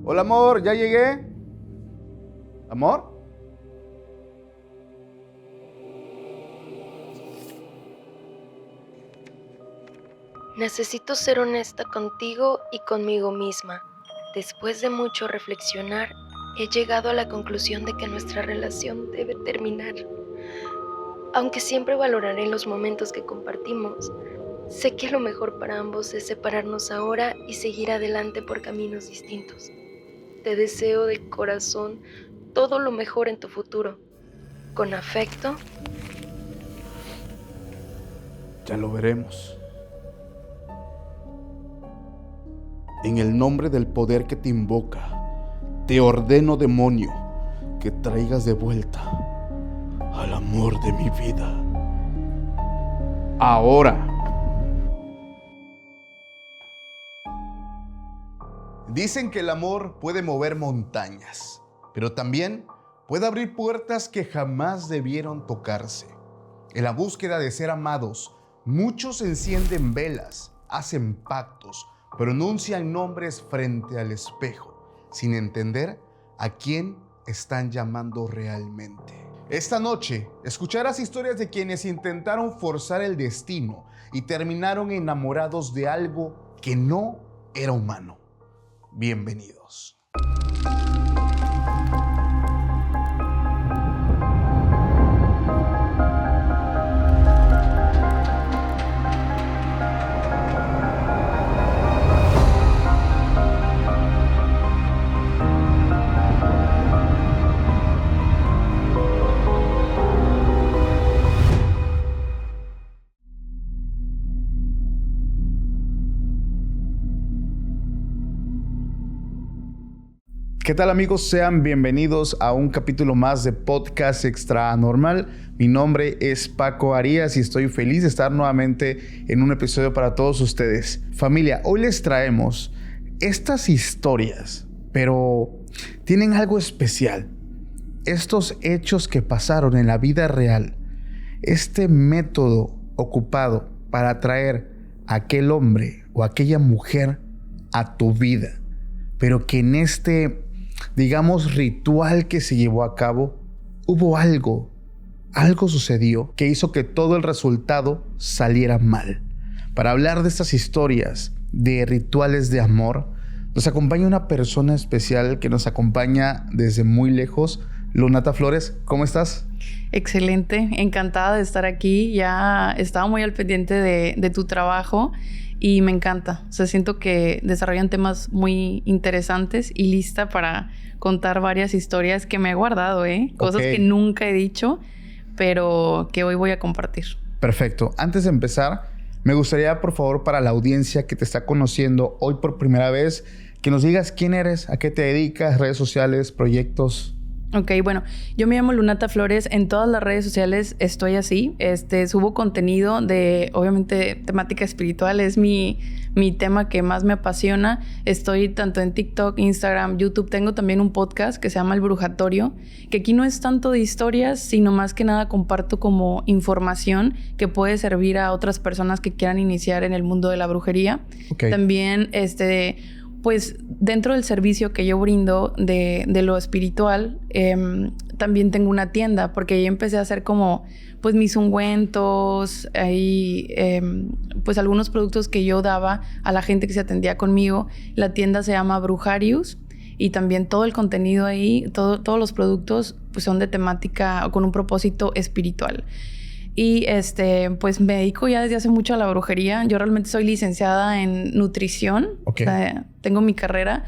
Hola, amor, ¿ya llegué? ¿Amor? Necesito ser honesta contigo y conmigo misma. Después de mucho reflexionar, he llegado a la conclusión de que nuestra relación debe terminar. Aunque siempre valoraré los momentos que compartimos, sé que lo mejor para ambos es separarnos ahora y seguir adelante por caminos distintos. Te deseo de corazón todo lo mejor en tu futuro. Con afecto. Ya lo veremos. En el nombre del poder que te invoca, te ordeno, demonio, que traigas de vuelta al amor de mi vida. Ahora. Dicen que el amor puede mover montañas, pero también puede abrir puertas que jamás debieron tocarse. En la búsqueda de ser amados, muchos encienden velas, hacen pactos, pronuncian nombres frente al espejo, sin entender a quién están llamando realmente. Esta noche escucharás historias de quienes intentaron forzar el destino y terminaron enamorados de algo que no era humano. Bienvenidos. ¿Qué tal, amigos? Sean bienvenidos a un capítulo más de Podcast Extra Normal. Mi nombre es Paco Arias y estoy feliz de estar nuevamente en un episodio para todos ustedes. Familia, hoy les traemos estas historias, pero tienen algo especial. Estos hechos que pasaron en la vida real, este método ocupado para atraer a aquel hombre o aquella mujer a tu vida, pero que en este, digamos, ritual que se llevó a cabo, hubo algo sucedió que hizo que todo el resultado saliera mal. Para hablar de estas historias de rituales de amor, nos acompaña una persona especial que nos acompaña desde muy lejos. Lunata Flores, ¿cómo estás? Excelente, encantada de estar aquí. Ya estaba muy al pendiente de tu trabajo y me encanta. O sea, siento que desarrollan temas muy interesantes y lista para contar varias historias que me he guardado, cosas que nunca he dicho, pero que hoy voy a compartir. Perfecto. Antes de empezar, me gustaría, por favor, para la audiencia que te está conociendo hoy por primera vez, que nos digas quién eres, a qué te dedicas, redes sociales, proyectos. Ok, bueno, yo me llamo Lunata Flores. En todas las redes sociales estoy así. Subo contenido de, obviamente, temática espiritual. Es mi tema que más me apasiona. Estoy tanto en TikTok, Instagram, YouTube. Tengo también un podcast que se llama El Brujatorio, que aquí no es tanto de historias, sino más que nada comparto como información que puede servir a otras personas que quieran iniciar en el mundo de la brujería. Okay. También, pues dentro del servicio que yo brindo de lo espiritual, también tengo una tienda, porque ahí empecé a hacer como pues mis ungüentos, ahí pues algunos productos que yo daba a la gente que se atendía conmigo. La tienda se llama Brujarius y también todo el contenido ahí, todos los productos pues son de temática o con un propósito espiritual. Y pues me dedico ya desde hace mucho a la brujería. Yo realmente soy licenciada en nutrición. Okay. O sea, tengo mi carrera.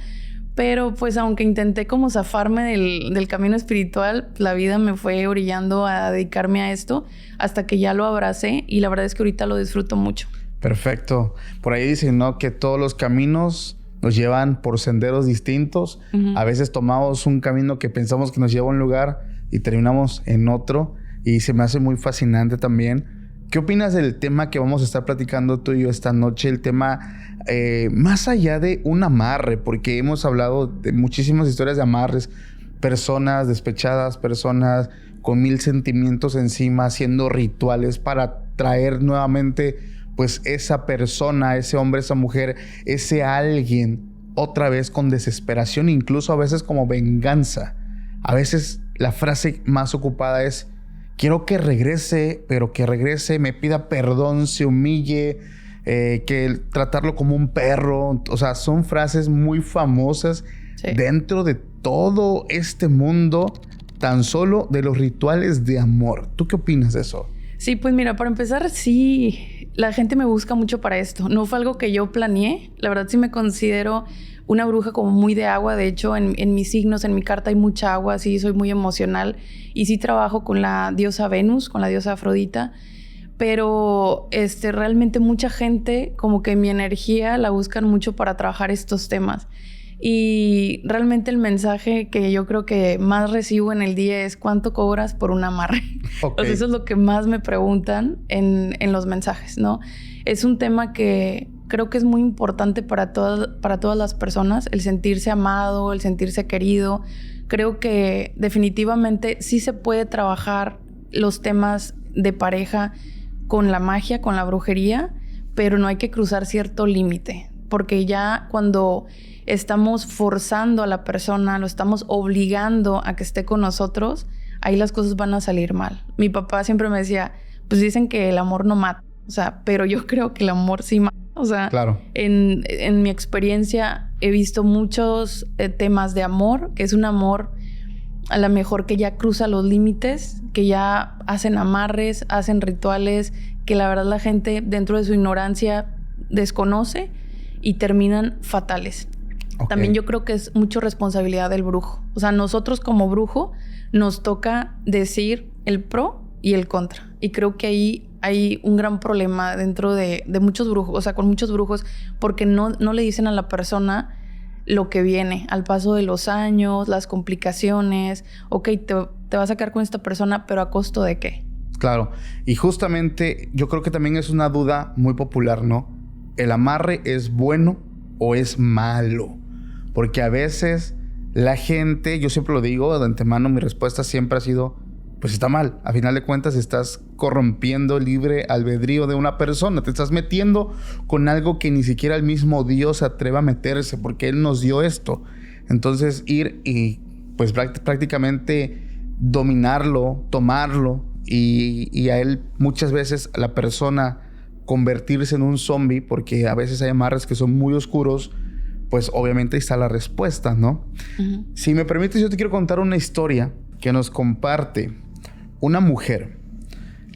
Pero pues aunque intenté como zafarme del camino espiritual, la vida me fue orillando a dedicarme a esto hasta que ya lo abracé. Y la verdad es que ahorita lo disfruto mucho. Perfecto. Por ahí dicen, ¿no?, que todos los caminos nos llevan por senderos distintos. Uh-huh. A veces tomamos un camino que pensamos que nos lleva a un lugar y terminamos en otro. Y se me hace muy fascinante también. ¿Qué opinas del tema que vamos a estar platicando tú y yo esta noche? El tema más allá de un amarre, porque hemos hablado de muchísimas historias de amarres. Personas despechadas, personas con 1000 sentimientos encima, haciendo rituales para traer nuevamente pues esa persona, ese hombre, esa mujer, ese alguien otra vez con desesperación, incluso a veces como venganza. A veces la frase más ocupada es: quiero que regrese, pero que regrese, me pida perdón, se humille, que tratarlo como un perro. O sea, son frases muy famosas dentro de todo este mundo, tan solo de los rituales de amor. ¿Tú qué opinas de eso? Sí, pues mira, para empezar, sí, la gente me busca mucho para esto. No fue algo que yo planeé. La verdad sí me considero una bruja como muy de agua. De hecho, en mis signos, en mi carta hay mucha agua. Sí, soy muy emocional. Y sí trabajo con la diosa Venus, con la diosa Afrodita. Pero realmente mucha gente, como que mi energía la buscan mucho para trabajar estos temas. Y realmente el mensaje que yo creo que más recibo en el día es: ¿cuánto cobras por un amarre? Okay. O sea, eso es lo que más me preguntan en los mensajes, ¿no? Es un tema que creo que es muy importante para todas las personas, el sentirse amado, el sentirse querido. Creo que definitivamente sí se puede trabajar los temas de pareja con la magia, con la brujería, pero no hay que cruzar cierto límite, porque ya cuando estamos forzando a la persona, lo estamos obligando a que esté con nosotros, ahí las cosas van a salir mal. Mi papá siempre me decía, pues dicen que el amor no mata, o sea, pero yo creo que el amor sí mata. O sea, claro. En mi experiencia he visto muchos temas de amor, que es un amor a lo mejor que ya cruza los límites, que ya hacen amarres, hacen rituales, que la verdad la gente dentro de su ignorancia desconoce y terminan fatales. Okay. También yo creo que es mucho responsabilidad del brujo. O sea, nosotros como brujo nos toca decir el pro y el contra. Y creo que ahí hay un gran problema dentro de muchos brujos, o sea, con muchos brujos, porque no le dicen a la persona lo que viene al paso de los años, las complicaciones. Ok, te vas a quedar con esta persona, pero ¿a costo de qué? Claro. Y justamente yo creo que también es una duda muy popular, ¿no? ¿El amarre es bueno o es malo? Porque a veces la gente, yo siempre lo digo de antemano, mi respuesta siempre ha sido: pues está mal. A final de cuentas estás corrompiendo el libre albedrío de una persona. Te estás metiendo con algo que ni siquiera el mismo Dios se atreve a meterse, porque Él nos dio esto. Entonces ir y pues prácticamente dominarlo, tomarlo, y a Él muchas veces la persona convertirse en un zombie, porque a veces hay amarres que son muy oscuros, pues obviamente ahí está la respuesta, ¿no? Uh-huh. Si me permites, yo te quiero contar una historia que nos comparte una mujer.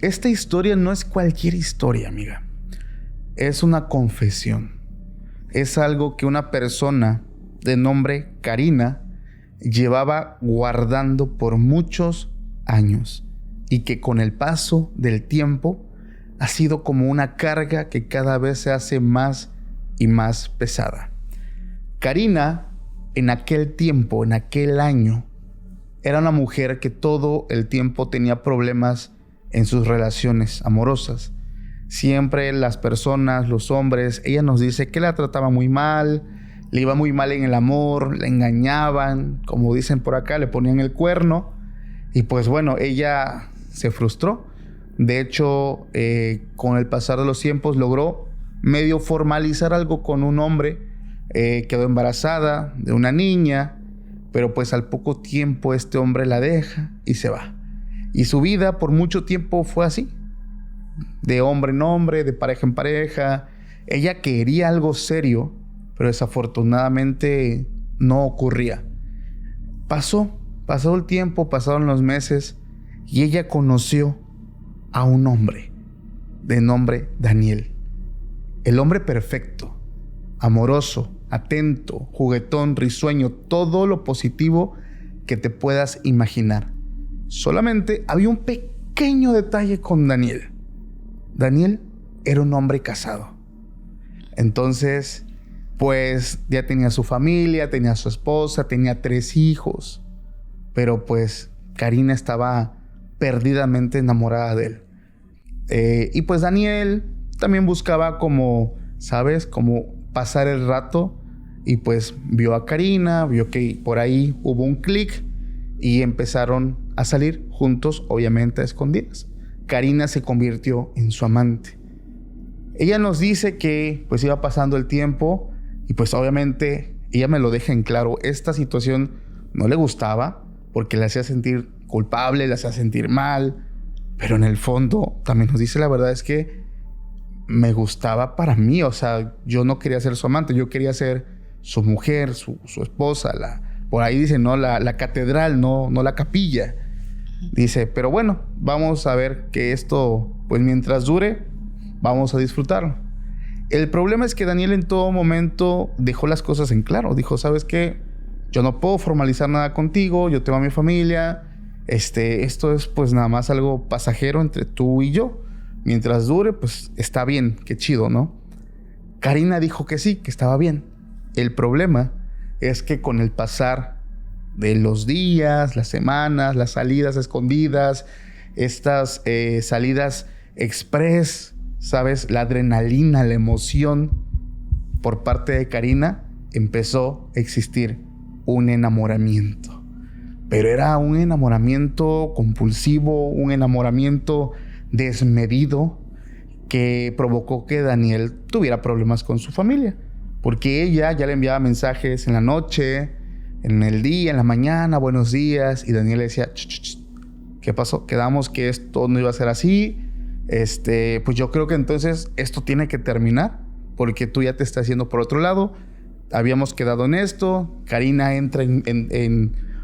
Esta historia no es cualquier historia, amiga. Es una confesión. Es algo que una persona de nombre Karina llevaba guardando por muchos años y que con el paso del tiempo ha sido como una carga que cada vez se hace más y más pesada. Karina, en aquel tiempo, en aquel año, era una mujer que todo el tiempo tenía problemas en sus relaciones amorosas. Siempre las personas, los hombres, ella nos dice que la trataba muy mal, le iba muy mal en el amor, la engañaban, como dicen por acá, le ponían el cuerno. Y pues bueno, ella se frustró. De hecho, con el pasar de los tiempos logró medio formalizar algo con un hombre. Quedó embarazada de una niña, pero pues al poco tiempo este hombre la deja y se va. Y su vida por mucho tiempo fue así, de hombre en hombre, de pareja en pareja. Ella quería algo serio, pero desafortunadamente no ocurría. Pasó el tiempo, pasaron los meses y ella conoció a un hombre de nombre Daniel. El hombre perfecto, amoroso, atento, juguetón, risueño, todo lo positivo que te puedas imaginar. Solamente había un pequeño detalle con Daniel. Daniel era un hombre casado. Entonces, pues ya tenía su familia, tenía su esposa, tenía 3 hijos. Pero pues Karina estaba perdidamente enamorada de él. Y pues Daniel también buscaba como, ¿sabes? Como pasar el rato. Y pues vio a Karina, vio que por ahí hubo un clic y empezaron a salir juntos, obviamente a escondidas. Karina se convirtió en su amante. Ella nos dice que pues iba pasando el tiempo y pues obviamente ella me lo deja en claro. Esta situación no le gustaba porque le hacía sentir culpable, le hacía sentir mal. Pero en el fondo también nos dice la verdad es que me gustaba para mí. O sea, yo no quería ser su amante, yo quería ser su mujer, su esposa. Por ahí dice, no la catedral, no la capilla. Dice, pero bueno, vamos a ver que esto, pues mientras dure, vamos a disfrutarlo. El problema es que Daniel en todo momento dejó las cosas en claro. Dijo, ¿sabes qué? Yo no puedo formalizar nada contigo, yo tengo a mi familia. Esto es pues nada más algo pasajero entre tú y yo. Mientras dure, pues está bien, qué chido, ¿no? Karina dijo que sí, que estaba bien. El problema es que con el pasar de los días, las semanas, las salidas escondidas, estas salidas express, ¿sabes? La adrenalina, la emoción por parte de Karina, empezó a existir un enamoramiento. Pero era un enamoramiento compulsivo, un enamoramiento desmedido que provocó que Daniel tuviera problemas con su familia. Porque ella ya le enviaba mensajes en la noche, en el día, en la mañana, buenos días. Y Daniel le decía, ¿qué pasó? Quedamos que esto no iba a ser así. Pues yo creo que entonces esto tiene que terminar porque tú ya te estás yendo por otro lado. Habíamos quedado en esto. Karina entra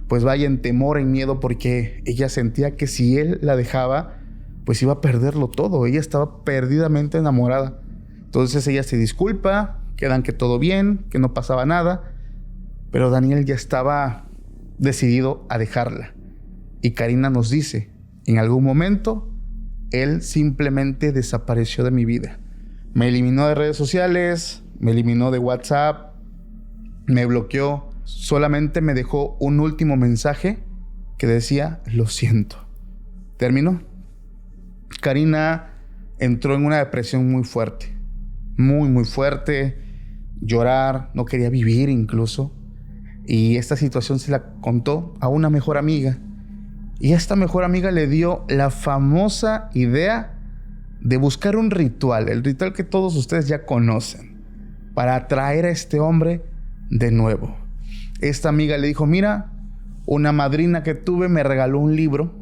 pues vaya en temor, en miedo, porque ella sentía que si él la dejaba, pues iba a perderlo todo. Ella estaba perdidamente enamorada. Entonces ella se disculpa, quedan que todo bien, que no pasaba nada, pero Daniel ya estaba decidido a dejarla. Y Karina nos dice, en algún momento, él simplemente desapareció de mi vida. Me eliminó de redes sociales, me eliminó de WhatsApp, me bloqueó. Solamente me dejó un último mensaje que decía, lo siento. Terminó. Karina entró en una depresión muy fuerte. Muy, muy fuerte. Llorar, no quería vivir incluso. Y esta situación se la contó a una mejor amiga. Y esta mejor amiga le dio la famosa idea de buscar un ritual. El ritual que todos ustedes ya conocen. Para atraer a este hombre de nuevo. Esta amiga le dijo, mira, una madrina que tuve me regaló un libro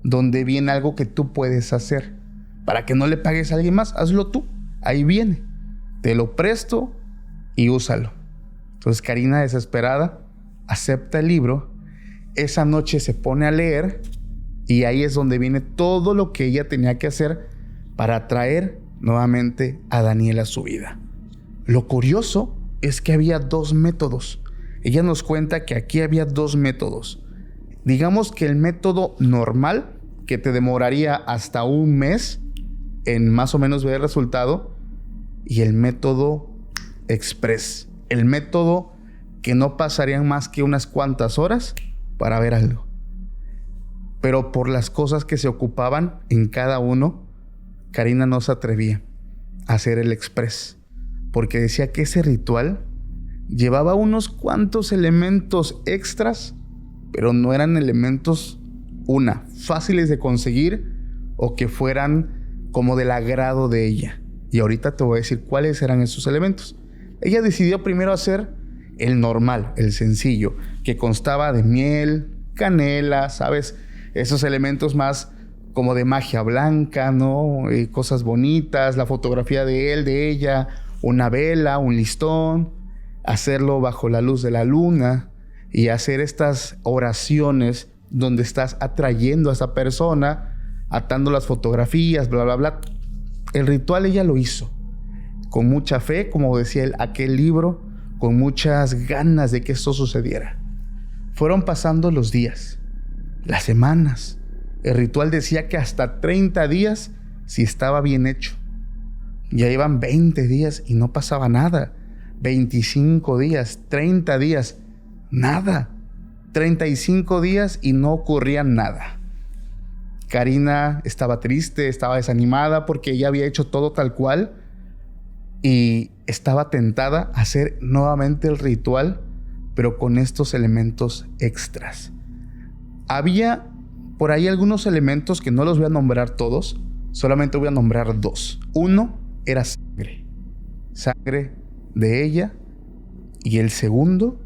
donde viene algo que tú puedes hacer. Para que no le pagues a alguien más, hazlo tú. Ahí viene. Te lo presto y úsalo. Entonces Karina, desesperada, acepta el libro. Esa noche se pone a leer y ahí es donde viene todo lo que ella tenía que hacer para atraer nuevamente a Daniel a su vida. Lo curioso es que había 2 métodos. Ella nos cuenta que aquí había 2 métodos. Digamos que el método normal, que te demoraría hasta un mes en más o menos ver el resultado, y el método express. El método que no pasarían más que unas cuantas horas para ver algo. Pero por las cosas que se ocupaban en cada uno, Karina no se atrevía a hacer el express. Porque decía que ese ritual llevaba unos cuantos elementos extras, pero no eran elementos, fáciles de conseguir o que fueran como del agrado de ella. Y ahorita te voy a decir cuáles eran esos elementos. Ella decidió primero hacer el normal, el sencillo, que constaba de miel, canela, ¿sabes? Esos elementos más como de magia blanca, ¿no? Cosas bonitas, la fotografía de él, de ella, una vela, un listón. Hacerlo bajo la luz de la luna y hacer estas oraciones donde estás atrayendo a esa persona, atando las fotografías, bla, bla, bla. El ritual ella lo hizo con mucha fe, como decía él, aquel libro, con muchas ganas de que esto sucediera. Fueron pasando los días, las semanas. El ritual decía que hasta 30 días si estaba bien hecho. Ya iban 20 días y no pasaba nada. 25 días, 30 días, nada. 35 días y no ocurría nada. Karina estaba triste, estaba desanimada porque ella había hecho todo tal cual y estaba tentada a hacer nuevamente el ritual, pero con estos elementos extras. Había por ahí algunos elementos que no los voy a nombrar todos, solamente voy a nombrar 2. Uno era sangre. Sangre de ella y el segundo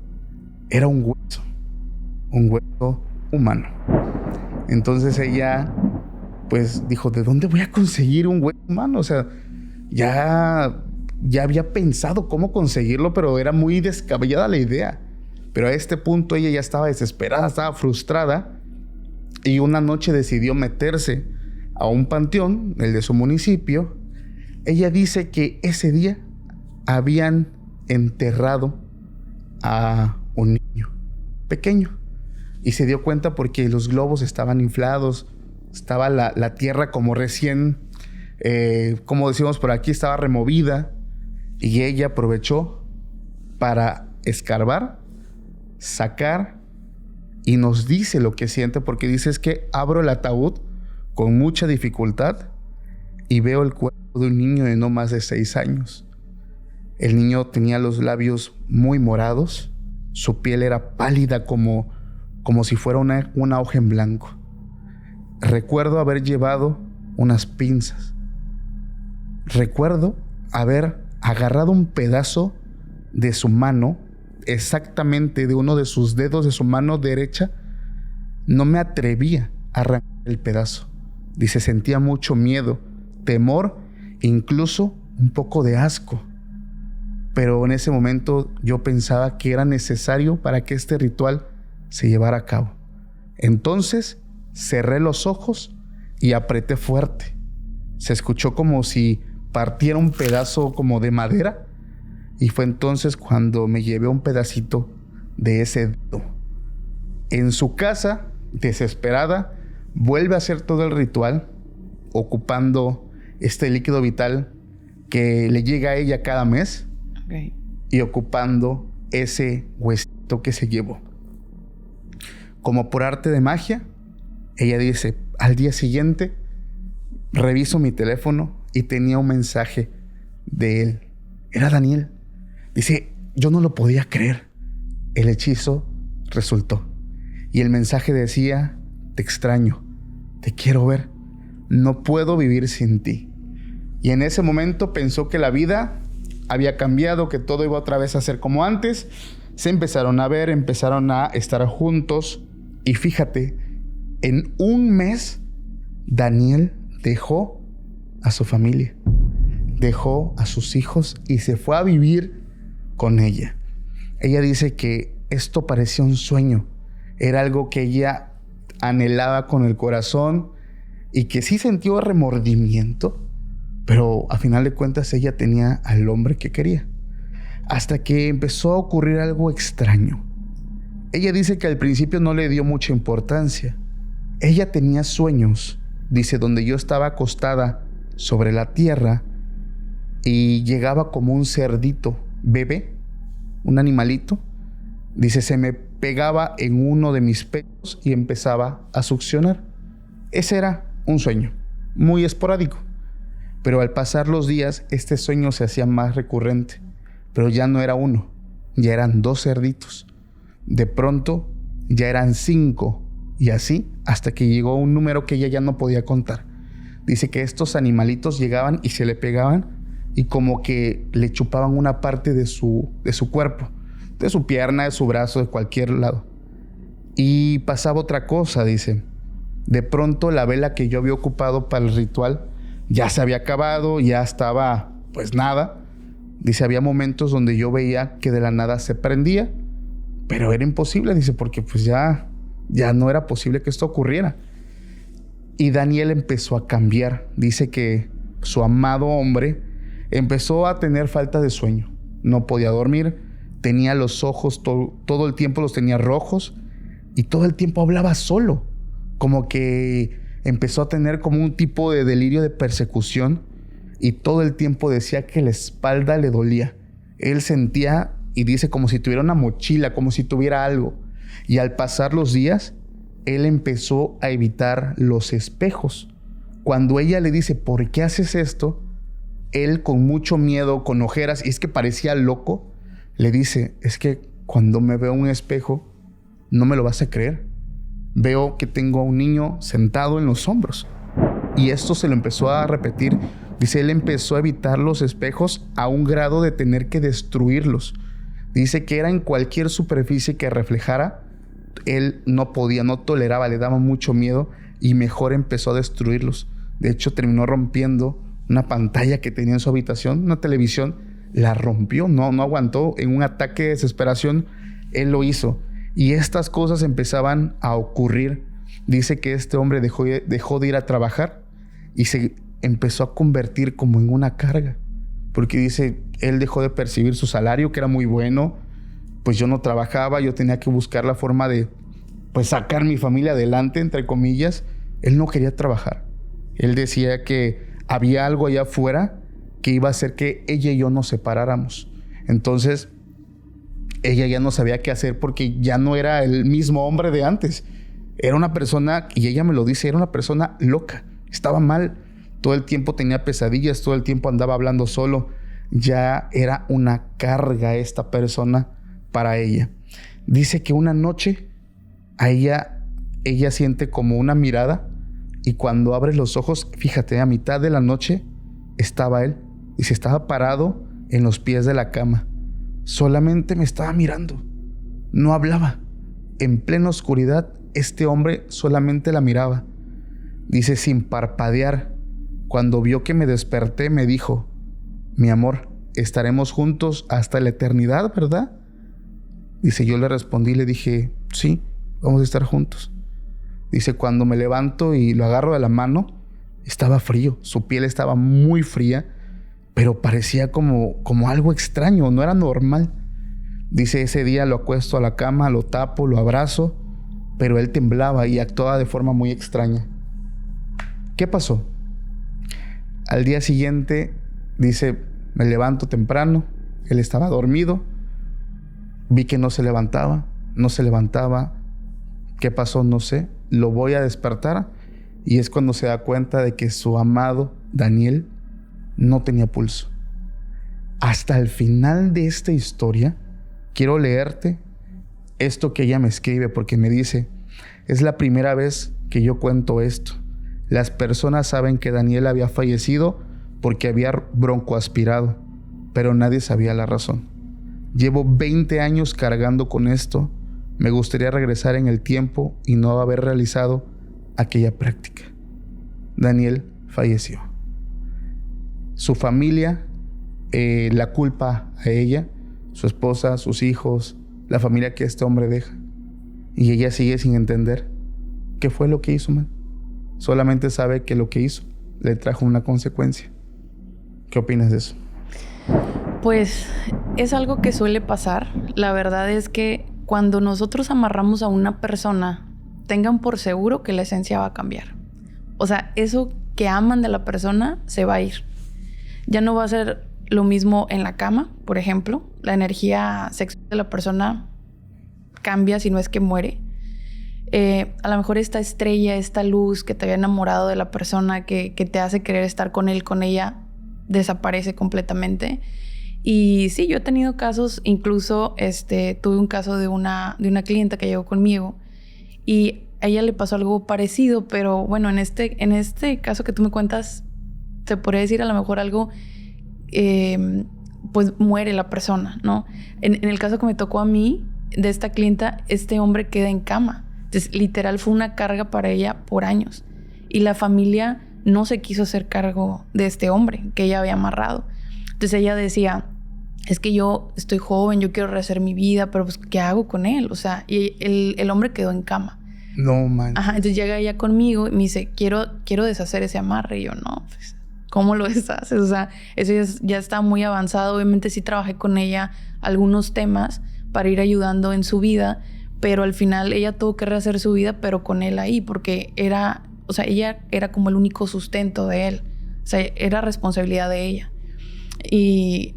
era un hueso humano. Entonces ella pues dijo, ¿de dónde voy a conseguir un hueso humano? O sea, ya había pensado cómo conseguirlo, pero era muy descabellada la idea. Pero a este punto ella ya estaba desesperada, estaba frustrada, y una noche decidió meterse a un panteón, el de su municipio. Ella dice que ese día habían enterrado a un niño pequeño, y se dio cuenta porque los globos estaban inflados, estaba la tierra como recién, como decimos por aquí, estaba removida, y ella aprovechó para escarbar, sacar, y nos dice lo que siente, porque dice: es que abro el ataúd con mucha dificultad y veo el cuerpo de un niño de no más de 6 años. El niño tenía los labios muy morados, su piel era pálida como si fuera una hoja en blanco. Recuerdo haber llevado unas pinzas. Recuerdo haber agarrado un pedazo de su mano, exactamente de uno de sus dedos de su mano derecha. No me atrevía a arrancar el pedazo. Dice, sentía mucho miedo, temor, incluso un poco de asco. Pero en ese momento yo pensaba que era necesario para que este ritual se llevara a cabo. Entonces cerré los ojos y apreté fuerte. Se escuchó como si partiera un pedazo como de madera, y fue entonces cuando me llevé un pedacito de ese dedo. En su casa, desesperada, vuelve a hacer todo el ritual, ocupando este líquido vital que le llega a ella cada mes, okay, y ocupando ese huesito que se llevó. Como por arte de magia, ella dice, al día siguiente reviso mi teléfono y tenía un mensaje de él. Era Daniel. Dice, yo no lo podía creer. El hechizo resultó. Y el mensaje decía, te extraño, te quiero ver, no puedo vivir sin ti. Y en ese momento pensó que la vida había cambiado, que todo iba otra vez a ser como antes. Se empezaron a ver, empezaron a estar juntos. Y fíjate, en un mes, Daniel dejó a su familia, dejó a sus hijos y se fue a vivir con ella. Ella dice que esto parecía un sueño, era algo que ella anhelaba con el corazón y que sí sintió remordimiento, pero a final de cuentas ella tenía al hombre que quería. Hasta que empezó a ocurrir algo extraño. Ella dice que al principio no le dio mucha importancia. Ella tenía sueños, dice, donde yo estaba acostada sobre la tierra y llegaba como un cerdito bebé, un animalito. Dice, se me pegaba en uno de mis pechos y empezaba a succionar. Ese era un sueño, muy esporádico. Pero al pasar los días, este sueño se hacía más recurrente. Pero ya no era uno, ya eran 2 cerditos. De pronto, ya eran 5. Y así, hasta que llegó un número que ella ya no podía contar. Dice que estos animalitos llegaban y se le pegaban y como que le chupaban una parte de su cuerpo, de su pierna, de su brazo, de cualquier lado. Y pasaba otra cosa, dice. De pronto la vela que yo había ocupado para el ritual ya se había acabado, ya estaba pues nada. Dice, había momentos donde yo veía que de la nada se prendía, pero era imposible, dice, porque pues ya no era posible que esto ocurriera. Y Daniel empezó a cambiar. Dice que su amado hombre empezó a tener falta de sueño. No podía dormir, tenía los ojos todo el tiempo los tenía rojos y todo el tiempo hablaba solo. Como que empezó a tener como un tipo de delirio de persecución y todo el tiempo decía que la espalda le dolía. Él sentía, y dice, como si tuviera una mochila, como si tuviera algo. Y al pasar los días, él empezó a evitar los espejos. Cuando ella le dice, ¿por qué haces esto? Él, con mucho miedo, con ojeras, y es que parecía loco, le dice, es que cuando me veo en un espejo, no me lo vas a creer. Veo que tengo a un niño sentado en los hombros. Y esto se lo empezó a repetir. Dice, él empezó a evitar los espejos a un grado de tener que destruirlos. Dice que era en cualquier superficie que reflejara, él no podía, no toleraba, le daba mucho miedo y mejor empezó a destruirlos. De hecho, terminó rompiendo una pantalla que tenía en su habitación, una televisión, la rompió, no aguantó. En un ataque de desesperación, él lo hizo. Y estas cosas empezaban a ocurrir. Dice que este hombre dejó de ir a trabajar y se empezó a convertir como en una carga. Porque dice, él dejó de percibir su salario, que era muy bueno. Pues yo no trabajaba, yo tenía que buscar la forma de pues sacar mi familia adelante, entre comillas. Él no quería trabajar. Él decía que había algo allá afuera que iba a hacer que ella y yo nos separáramos. Entonces, ella ya no sabía qué hacer porque ya no era el mismo hombre de antes. Era una persona, y ella me lo dice, era una persona loca. Estaba mal. Todo el tiempo tenía pesadillas, todo el tiempo andaba hablando solo. Ya era una carga esta persona para ella. Dice que una noche a ella siente como una mirada y cuando abre los ojos, fíjate, a mitad de la noche estaba él y se estaba parado en los pies de la cama. Solamente me estaba mirando. No hablaba. En plena oscuridad, este hombre solamente la miraba. Dice, sin parpadear. Cuando vio que me desperté, me dijo, mi amor, estaremos juntos hasta la eternidad, ¿verdad? Dice, yo le respondí, le dije, sí, vamos a estar juntos. Dice, cuando me levanto y lo agarro de la mano, estaba frío, su piel estaba muy fría, pero parecía como algo extraño, no era normal. Dice, ese día lo acuesto a la cama, lo tapo, lo abrazo, pero él temblaba y actuaba de forma muy extraña. ¿Qué pasó? Al día siguiente, dice, me levanto temprano, él estaba dormido, vi que no se levantaba. ¿Qué pasó? No sé. Lo voy a despertar y es cuando se da cuenta de que su amado Daniel no tenía pulso. Hasta el final de esta historia, quiero leerte esto que ella me escribe porque me dice, es la primera vez que yo cuento esto. Las personas saben que Daniel había fallecido porque había broncoaspirado, pero nadie sabía la razón. Llevo 20 años cargando con esto. Me gustaría regresar en el tiempo y no haber realizado aquella práctica. Daniel falleció. Su familia la culpa a ella, su esposa, sus hijos, la familia que este hombre deja. Y ella sigue sin entender qué fue lo que hizo, man. Solamente sabe que lo que hizo le trajo una consecuencia. ¿Qué opinas de eso? Pues es algo que suele pasar. La verdad es que cuando nosotros amarramos a una persona, tengan por seguro que la esencia va a cambiar. O sea, eso que aman de la persona se va a ir. Ya no va a ser lo mismo en la cama, por ejemplo. La energía sexual de la persona cambia si no es que muere. A lo mejor esta estrella, esta luz que te había enamorado de la persona, que te hace querer estar con él, con ella, desaparece completamente. Y sí, yo he tenido casos, incluso tuve un caso de una clienta que llegó conmigo y a ella le pasó algo parecido, pero bueno, en este caso que tú me cuentas, se podría decir a lo mejor algo, pues muere la persona, ¿no? En el caso que me tocó a mí, de esta clienta, este hombre queda en cama. Entonces, literal, fue una carga para ella por años. Y la familia no se quiso hacer cargo de este hombre que ella había amarrado. Entonces ella decía, es que yo estoy joven, yo quiero rehacer mi vida, pero pues, ¿qué hago con él? O sea, y el hombre quedó en cama. No, man. Ajá, entonces llega ella conmigo y me dice, quiero deshacer ese amarre. Y yo, no, pues, ¿cómo lo deshaces? O sea, eso ya está muy avanzado. Obviamente sí trabajé con ella algunos temas para ir ayudando en su vida, pero al final ella tuvo que rehacer su vida, pero con él ahí, porque ella era como el único sustento de él. O sea, era responsabilidad de ella. Y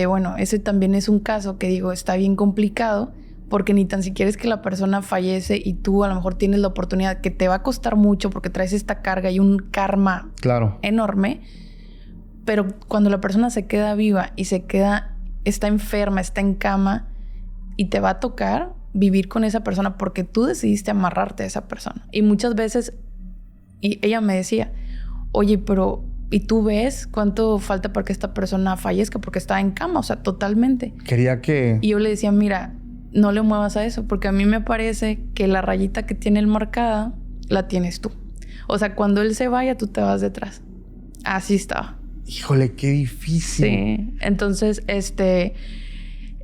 bueno, ese también es un caso que digo, está bien complicado, porque ni tan siquiera es que la persona fallece y tú a lo mejor tienes la oportunidad, que te va a costar mucho porque traes esta carga y un karma enorme, pero cuando la persona se queda viva y está enferma, está en cama y te va a tocar vivir con esa persona porque tú decidiste amarrarte a esa persona. Y muchas veces, y ella me decía, oye, pero y tú ves cuánto falta para que esta persona fallezca porque está en cama, o sea, totalmente. Quería que... Y yo le decía, mira, no le muevas a eso porque a mí me parece que la rayita que tiene él marcada la tienes tú. O sea, cuando él se vaya, tú te vas detrás. Así estaba. Híjole, qué difícil. Sí. Entonces,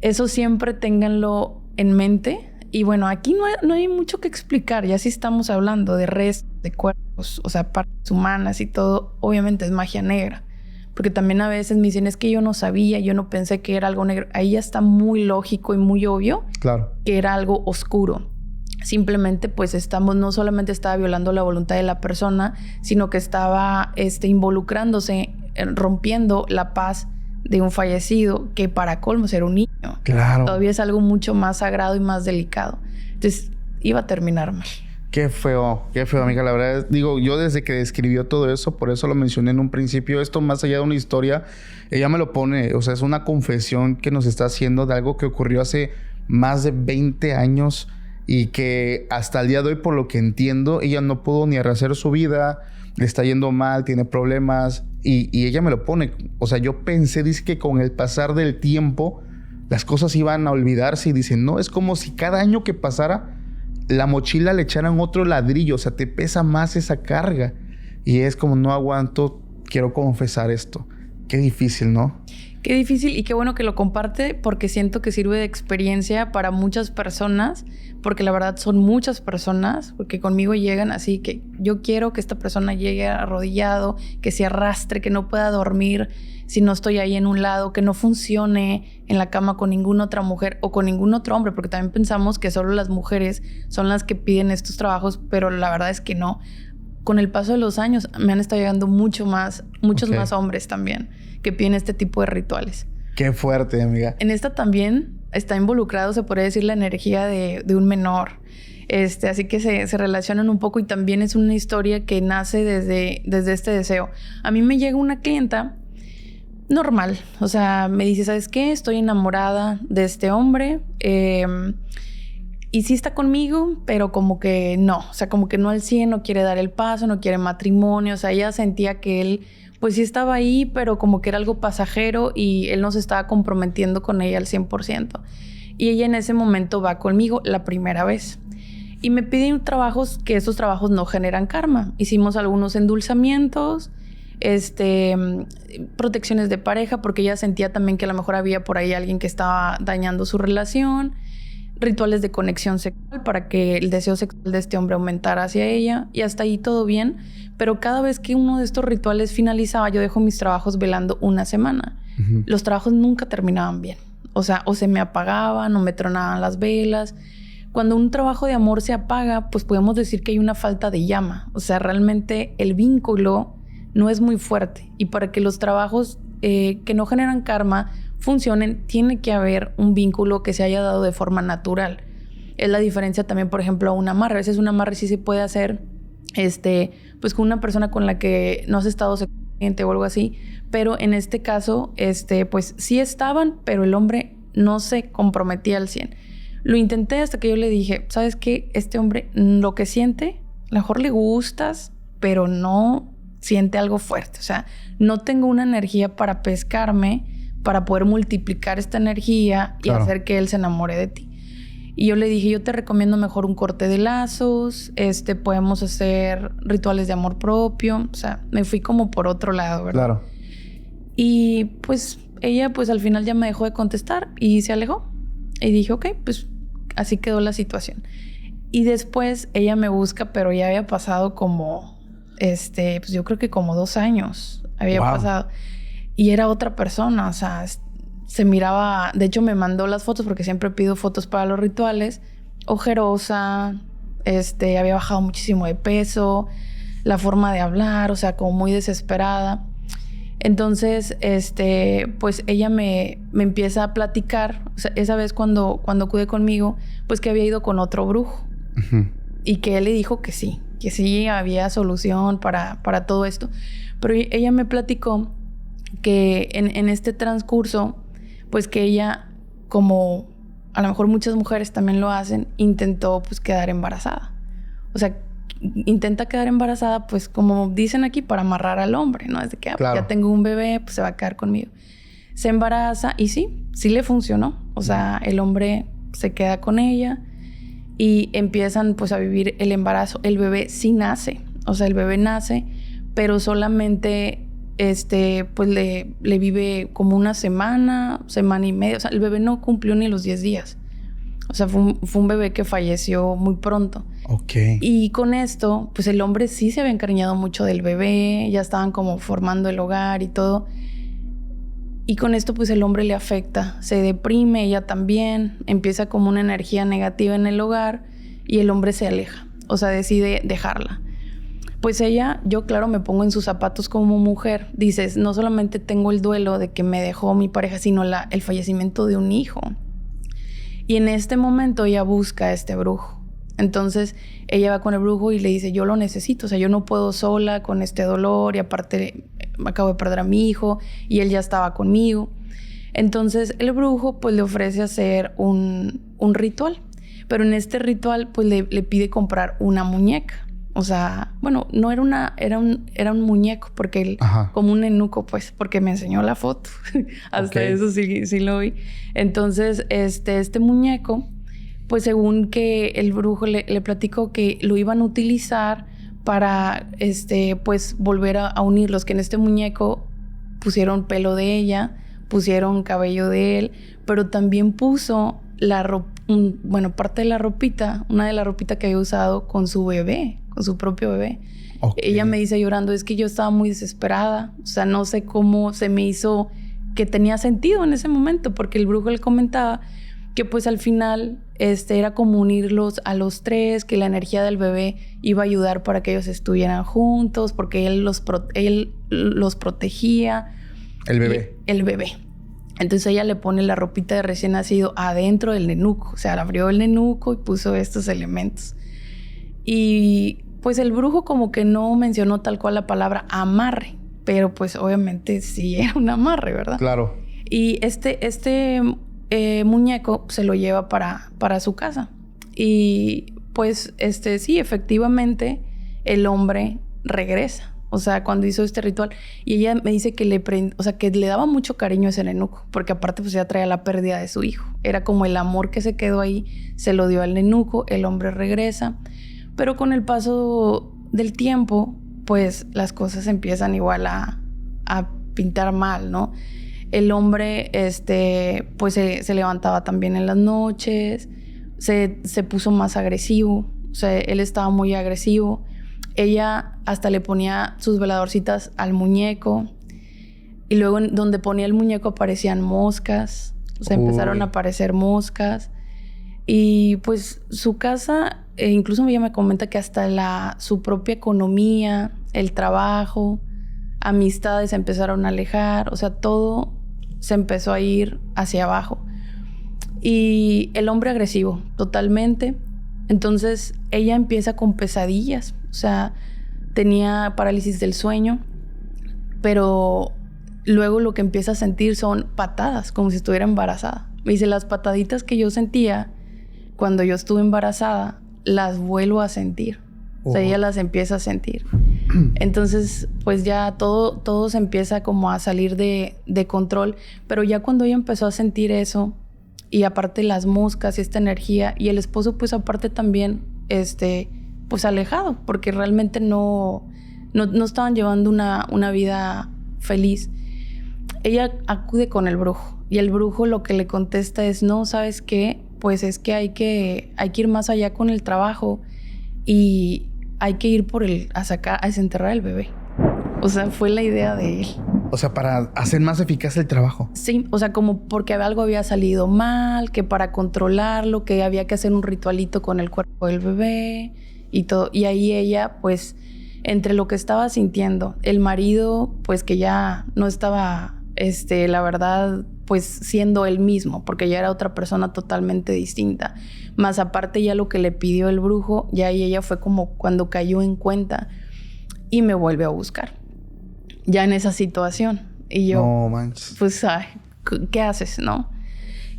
eso siempre ténganlo en mente. Y bueno, aquí no hay mucho que explicar. Ya sí estamos hablando de restos, de cuerpos, o sea, partes humanas y todo. Obviamente es magia negra. Porque también a veces me dicen, es que yo no sabía, yo no pensé que era algo negro. Ahí ya está muy lógico y muy obvio que era algo oscuro. Simplemente, pues, no solamente estaba violando la voluntad de la persona, sino que estaba involucrándose, rompiendo la paz de un fallecido, que para colmo era un niño. Claro. Todavía es algo mucho más sagrado y más delicado. Entonces, iba a terminar mal. Qué feo, amiga. La verdad, digo, yo desde que describió todo eso, por eso lo mencioné en un principio, esto más allá de una historia, ella me lo pone, o sea, es una confesión que nos está haciendo de algo que ocurrió hace más de 20 años y que hasta el día de hoy, por lo que entiendo, ella no pudo ni rehacer su vida, le está yendo mal, tiene problemas y ella me lo pone. O sea, yo pensé, dice que con el pasar del tiempo las cosas iban a olvidarse y dicen, no, es como si cada año que pasara la mochila le echaran otro ladrillo, o sea, te pesa más esa carga. Y es como, no aguanto, quiero confesar esto. Qué difícil, ¿no? Qué difícil y qué bueno que lo comparte porque siento que sirve de experiencia para muchas personas, porque la verdad son muchas personas, porque conmigo llegan así que yo quiero que esta persona llegue arrodillado, que se arrastre, que no pueda dormir si no estoy ahí en un lado, que no funcione en la cama con ninguna otra mujer o con ningún otro hombre, porque también pensamos que solo las mujeres son las que piden estos trabajos, pero la verdad es que no. Con el paso de los años me han estado llegando muchos más hombres también que piden este tipo de rituales. Qué fuerte, amiga. En esta también está involucrado, se podría decir, la energía de un menor. Así que se relacionan un poco y también es una historia que nace desde este deseo. A mí me llega una clienta normal, o sea, me dice, ¿sabes qué? Estoy enamorada de este hombre y sí está conmigo, pero como que no, o sea, como que no al 100, no quiere dar el paso, no quiere matrimonio, o sea, ella sentía que él pues sí estaba ahí, pero como que era algo pasajero y él no se estaba comprometiendo con ella al 100%. Y ella en ese momento va conmigo la primera vez. Y me piden trabajos que esos trabajos no generan karma. Hicimos algunos endulzamientos, protecciones de pareja, porque ella sentía también que a lo mejor había por ahí alguien que estaba dañando su relación. Rituales de conexión sexual para que el deseo sexual de este hombre aumentara hacia ella. Y hasta ahí todo bien. Pero cada vez que uno de estos rituales finalizaba, yo dejo mis trabajos velando una semana. Uh-huh. Los trabajos nunca terminaban bien. O sea, o se me apagaban o me tronaban las velas. Cuando un trabajo de amor se apaga, pues podemos decir que hay una falta de llama. O sea, realmente el vínculo no es muy fuerte. Y para que los trabajos que no generan karma funcionen, tiene que haber un vínculo que se haya dado de forma natural. Es la diferencia también, por ejemplo, a un amarre. A veces un amarre sí se puede hacer pues con una persona con la que no has estado sexualmente o algo así, pero en este caso, pues sí estaban, pero el hombre no se comprometía al 100. Lo intenté hasta que yo le dije, ¿sabes qué? Este hombre lo que siente, a lo mejor le gustas, pero no siente algo fuerte. O sea, no tengo una energía para pescarme, para poder multiplicar esta energía y hacer que él se enamore de ti. Y yo le dije, yo te recomiendo mejor un corte de lazos, podemos hacer rituales de amor propio. O sea, me fui como por otro lado, ¿verdad? Claro. Y pues ella pues al final ya me dejó de contestar y se alejó. Y dije, ok, pues así quedó la situación. Y después ella me busca, pero ya había pasado como, pues yo creo que como 2 años había pasado. Y era otra persona, o sea, se miraba... De hecho, me mandó las fotos porque siempre pido fotos para los rituales. Ojerosa, había bajado muchísimo de peso, la forma de hablar, o sea, como muy desesperada. Entonces, pues ella me empieza a platicar, o sea, esa vez cuando acude conmigo, pues que había ido con otro brujo. Uh-huh. Y que él le dijo que sí había solución para todo esto. Pero ella me platicó que en este transcurso, pues que ella, como a lo mejor muchas mujeres también lo hacen, intentó pues quedar embarazada. O sea, intenta quedar embarazada, pues como dicen aquí, para amarrar al hombre, ¿no? Es de que claro. ya tengo un bebé, pues se va a quedar conmigo. Se embaraza y sí le funcionó. O sea, el hombre se queda con ella y empiezan pues a vivir el embarazo. El bebé sí nace, o sea, el bebé nace, pero solamente pues le vive como una semana y media. O sea, el bebé no cumplió ni los 10 días. O sea, fue un bebé que falleció muy pronto. Ok. Y con esto, pues el hombre sí se había encariñado mucho del bebé, ya estaban como formando el hogar y todo. Y con esto, pues el hombre le afecta, se deprime, ella también, empieza como una energía negativa en el hogar y el hombre se aleja, o sea, decide dejarla. Pues ella, yo claro, me pongo en sus zapatos como mujer. Dices, no solamente tengo el duelo de que me dejó mi pareja, sino el fallecimiento de un hijo. Y en este momento ella busca a este brujo. Entonces ella va con el brujo y le dice, yo lo necesito, o sea, yo no puedo sola con este dolor y aparte acabo de perder a mi hijo y él ya estaba conmigo. Entonces el brujo pues le ofrece hacer un ritual, pero en este ritual pues le pide comprar una muñeca. O sea, bueno, no era un muñeco porque él, como un eunuco, pues, porque me enseñó la foto. Hasta eso sí lo vi. Entonces, este muñeco, pues según que el brujo le platicó que lo iban a utilizar para, pues, volver a unirlos. Que en este muñeco pusieron pelo de ella, pusieron cabello de él, pero también puso parte de la ropita, una de la ropita que había usado con su bebé, con su propio bebé. Okay. Ella me dice llorando, es que yo estaba muy desesperada, o sea, no sé cómo se me hizo que tenía sentido en ese momento, porque el brujo le comentaba que pues al final era como unirlos a los tres, que la energía del bebé iba a ayudar para que ellos estuvieran juntos, porque él los protegía. El bebé. El bebé. Entonces ella le pone la ropita de recién nacido adentro del nenuco. O sea, le abrió el nenuco y puso estos elementos. Y pues el brujo como que no mencionó tal cual la palabra amarre. Pero pues obviamente sí era un amarre, ¿verdad? Claro. Y este muñeco se lo lleva para su casa. Y pues sí, efectivamente el hombre regresa. O sea, cuando hizo este ritual. Y ella me dice que que le daba mucho cariño a ese nenuco. Porque aparte, pues, ella traía la pérdida de su hijo. Era como el amor que se quedó ahí. Se lo dio al nenuco. El hombre regresa. Pero con el paso del tiempo, pues, las cosas empiezan igual a pintar mal, ¿no? El hombre, pues, se levantaba también en las noches. Se puso más agresivo. O sea, él estaba muy agresivo. Ella hasta le ponía sus veladorcitas al muñeco. Y luego donde ponía el muñeco aparecían moscas. O sea, empezaron a aparecer moscas. Y pues su casa, incluso ella me comenta que hasta su propia economía, el trabajo, amistades se empezaron a alejar. O sea, todo se empezó a ir hacia abajo. Y el hombre agresivo, totalmente. Entonces ella empieza con pesadillas. O sea, tenía parálisis del sueño, pero luego lo que empieza a sentir son patadas, como si estuviera embarazada. Me dice, las pataditas que yo sentía cuando yo estuve embarazada, las vuelvo a sentir. O sea, ella las empieza a sentir. Entonces, pues ya todo se empieza como a salir de control. Pero ya cuando ella empezó a sentir eso, y aparte las moscas y esta energía, y el esposo, pues aparte también, pues alejado, porque realmente no estaban llevando una vida feliz. Ella acude con el brujo y el brujo lo que le contesta es, no, ¿sabes qué? Pues es que hay que ir más allá con el trabajo y hay que ir a desenterrar el bebé. O sea, fue la idea de él. O sea, para hacer más eficaz el trabajo. Sí, o sea, como porque algo había salido mal, que para controlarlo, que había que hacer un ritualito con el cuerpo del bebé y todo. Y ahí ella, pues, entre lo que estaba sintiendo, el marido, pues, que ya no estaba, la verdad, pues, siendo él mismo, porque ya era otra persona totalmente distinta. Más aparte ya lo que le pidió el brujo, ya ahí ella fue como cuando cayó en cuenta y me vuelve a buscar. Ya en esa situación. Y yo, no manches, pues, ay, ¿qué haces, no?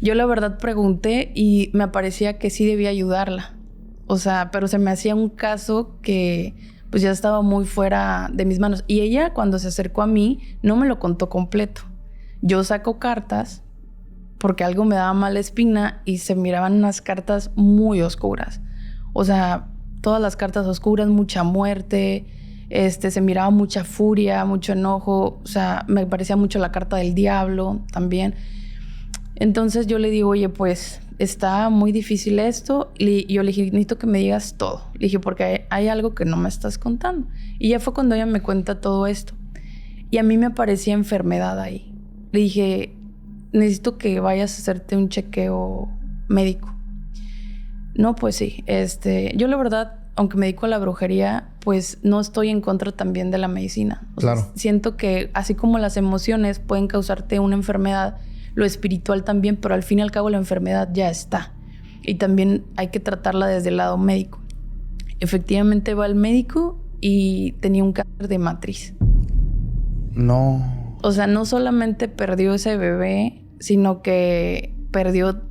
Yo la verdad pregunté y me parecía que sí debía ayudarla. O sea, pero se me hacía un caso que pues ya estaba muy fuera de mis manos. Y ella, cuando se acercó a mí, no me lo contó completo. Yo saco cartas porque algo me daba mala espina y se miraban unas cartas muy oscuras. O sea, todas las cartas oscuras, mucha muerte, se miraba mucha furia, mucho enojo. O sea, me parecía mucho la carta del diablo también. Entonces yo le digo, oye, pues está muy difícil esto. Y yo le dije, necesito que me digas todo. Le dije, porque hay algo que no me estás contando. Y ya fue cuando ella me cuenta todo esto. Y a mí me parecía enfermedad ahí. Le dije, necesito que vayas a hacerte un chequeo médico. No, pues sí. Yo la verdad, aunque me dedico a la brujería, pues no estoy en contra también de la medicina. Claro. Sea, siento que así como las emociones pueden causarte una enfermedad, lo espiritual también, pero al fin y al cabo la enfermedad ya está. Y también hay que tratarla desde el lado médico. Efectivamente va al médico y tenía un cáncer de matriz. No. O sea, no solamente perdió ese bebé, sino que perdió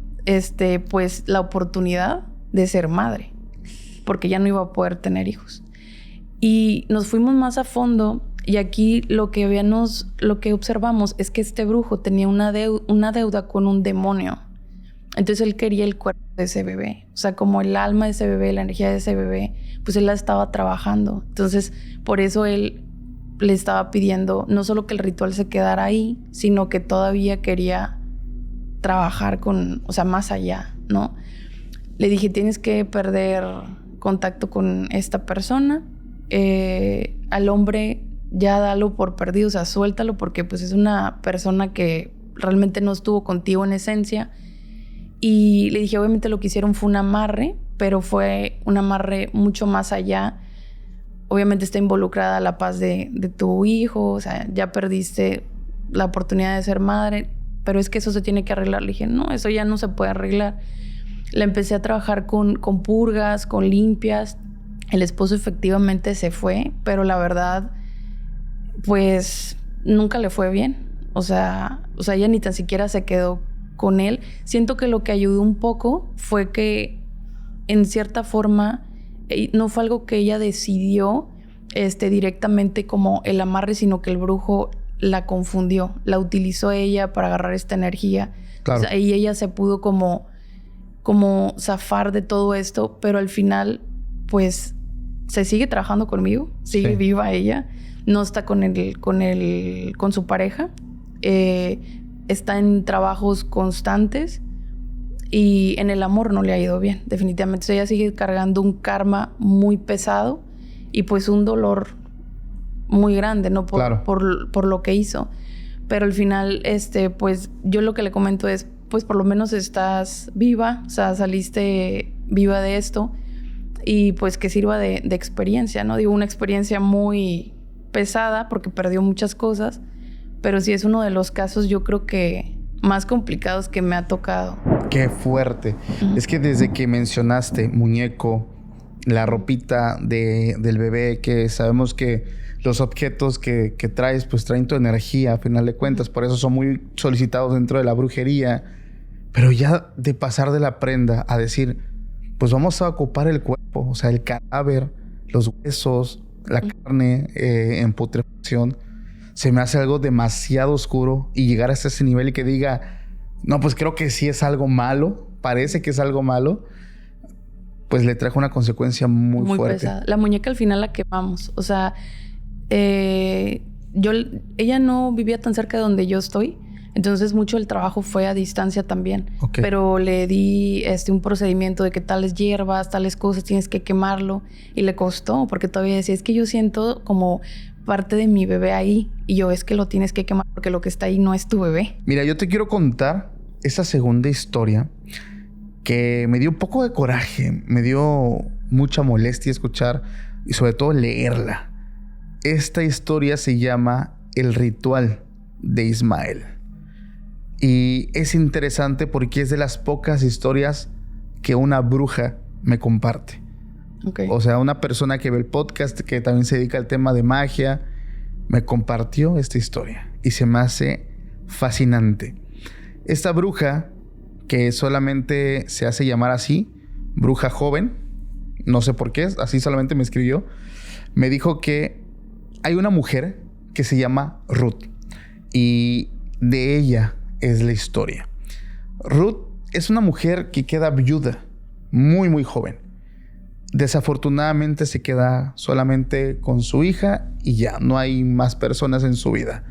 pues la oportunidad de ser madre, porque ya no iba a poder tener hijos. Y nos fuimos más a fondo. Y aquí lo que observamos es que este brujo tenía una deuda con un demonio. Entonces él quería el cuerpo de ese bebé. O sea, como el alma de ese bebé, la energía de ese bebé, pues él la estaba trabajando. Entonces, por eso él le estaba pidiendo no solo que el ritual se quedara ahí, sino que todavía quería trabajar más allá, ¿no? Le dije, tienes que perder contacto con esta persona. Al hombre ya dalo por perdido, o sea, suéltalo porque pues es una persona que realmente no estuvo contigo en esencia. Y le dije, obviamente lo que hicieron fue un amarre, pero fue un amarre mucho más allá. Obviamente está involucrada la paz de tu hijo, o sea, ya perdiste la oportunidad de ser madre, pero es que eso se tiene que arreglar. Le dije, no, eso ya no se puede arreglar. Le empecé a trabajar con purgas, con limpias. El esposo efectivamente se fue, pero la verdad, pues nunca le fue bien. O sea, ella ni tan siquiera se quedó con él. Siento que lo que ayudó un poco fue que, en cierta forma, no fue algo que ella decidió directamente como el amarre, sino que el brujo la confundió, la utilizó ella para agarrar esta energía. Claro. O sea, y ella se pudo como zafar de todo esto, pero al final, pues, se sigue trabajando conmigo, sigue viva ella, no está con su pareja, está en trabajos constantes y en el amor no le ha ido bien, definitivamente. Entonces ella sigue cargando un karma muy pesado y pues un dolor muy grande, ¿no? Por lo que hizo. Pero al final, pues yo lo que le comento es, pues por lo menos estás viva, o sea, saliste viva de esto y pues que sirva de experiencia, ¿no? Digo, una experiencia muy pesada porque perdió muchas cosas, pero sí es uno de los casos, yo creo que más complicados que me ha tocado. Qué fuerte. Uh-huh. Es que desde que mencionaste muñeco, la ropita del bebé, que sabemos que los objetos que traes, pues traen tu energía, a final de cuentas. Por eso son muy solicitados dentro de la brujería. Pero ya de pasar de la prenda a decir, pues vamos a ocupar el cuerpo, o sea, el cadáver, los huesos, la carne en putrefacción, se me hace algo demasiado oscuro. Y llegar hasta ese nivel y que diga, no, pues creo que sí es algo malo, parece que es algo malo, pues le trajo una consecuencia muy fuerte. Pesada. La muñeca al final la quemamos. O sea, ella no vivía tan cerca de donde yo estoy. Entonces mucho del trabajo fue a distancia también. Okay. Pero le di un procedimiento de que tales hierbas, tales cosas, tienes que quemarlo. Y le costó, porque todavía decía, es que yo siento como parte de mi bebé ahí. Y yo, es que lo tienes que quemar porque lo que está ahí no es tu bebé. Mira, yo te quiero contar esa segunda historia que me dio un poco de coraje. Me dio mucha molestia escuchar y sobre todo leerla. Esta historia se llama El Ritual de Ismael. Y es interesante porque es de las pocas historias que una bruja me comparte. Okay. O sea, una persona que ve el podcast, que también se dedica al tema de magia, me compartió esta historia. Y se me hace fascinante. Esta bruja, que solamente se hace llamar así, bruja joven, no sé por qué, así solamente me escribió. Me dijo que hay una mujer que se llama Ruth y de ella es la historia. Ruth es una mujer que queda viuda muy, muy joven. Desafortunadamente se queda solamente con su hija y ya, no hay más personas en su vida.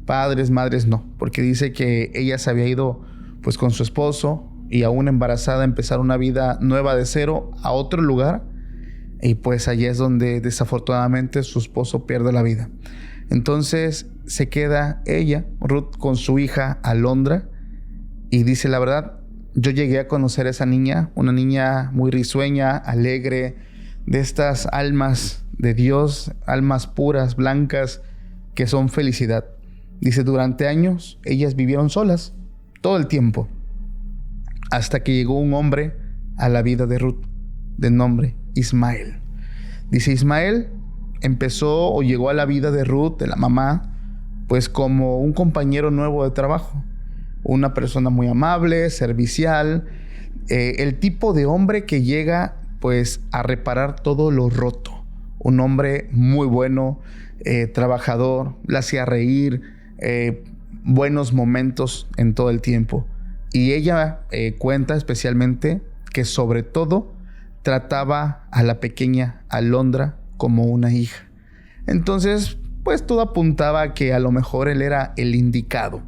Padres, madres, no, porque dice que ella se había ido pues con su esposo y aún embarazada empezar una vida nueva de cero a otro lugar, y pues allí es donde desafortunadamente su esposo pierde la vida. Entonces se queda ella, Ruth, con su hija Alondra, y dice: la verdad, yo llegué a conocer a esa niña, una niña muy risueña, alegre, de estas almas de Dios, almas puras, blancas, que son felicidad. Dice, durante años ellas vivieron solas, todo el tiempo, hasta que llegó un hombre a la vida de Ruth, de nombre Ismael. Dice, Ismael empezó o llegó a la vida de Ruth, de la mamá, pues como un compañero nuevo de trabajo. Una persona muy amable, servicial, el tipo de hombre que llega pues a reparar todo lo roto. Un hombre muy bueno, trabajador, la hacía reír, buenos momentos en todo el tiempo. Y ella cuenta especialmente que sobre todo trataba a la pequeña Alondra como una hija. Entonces, pues todo apuntaba a que a lo mejor él era el indicado.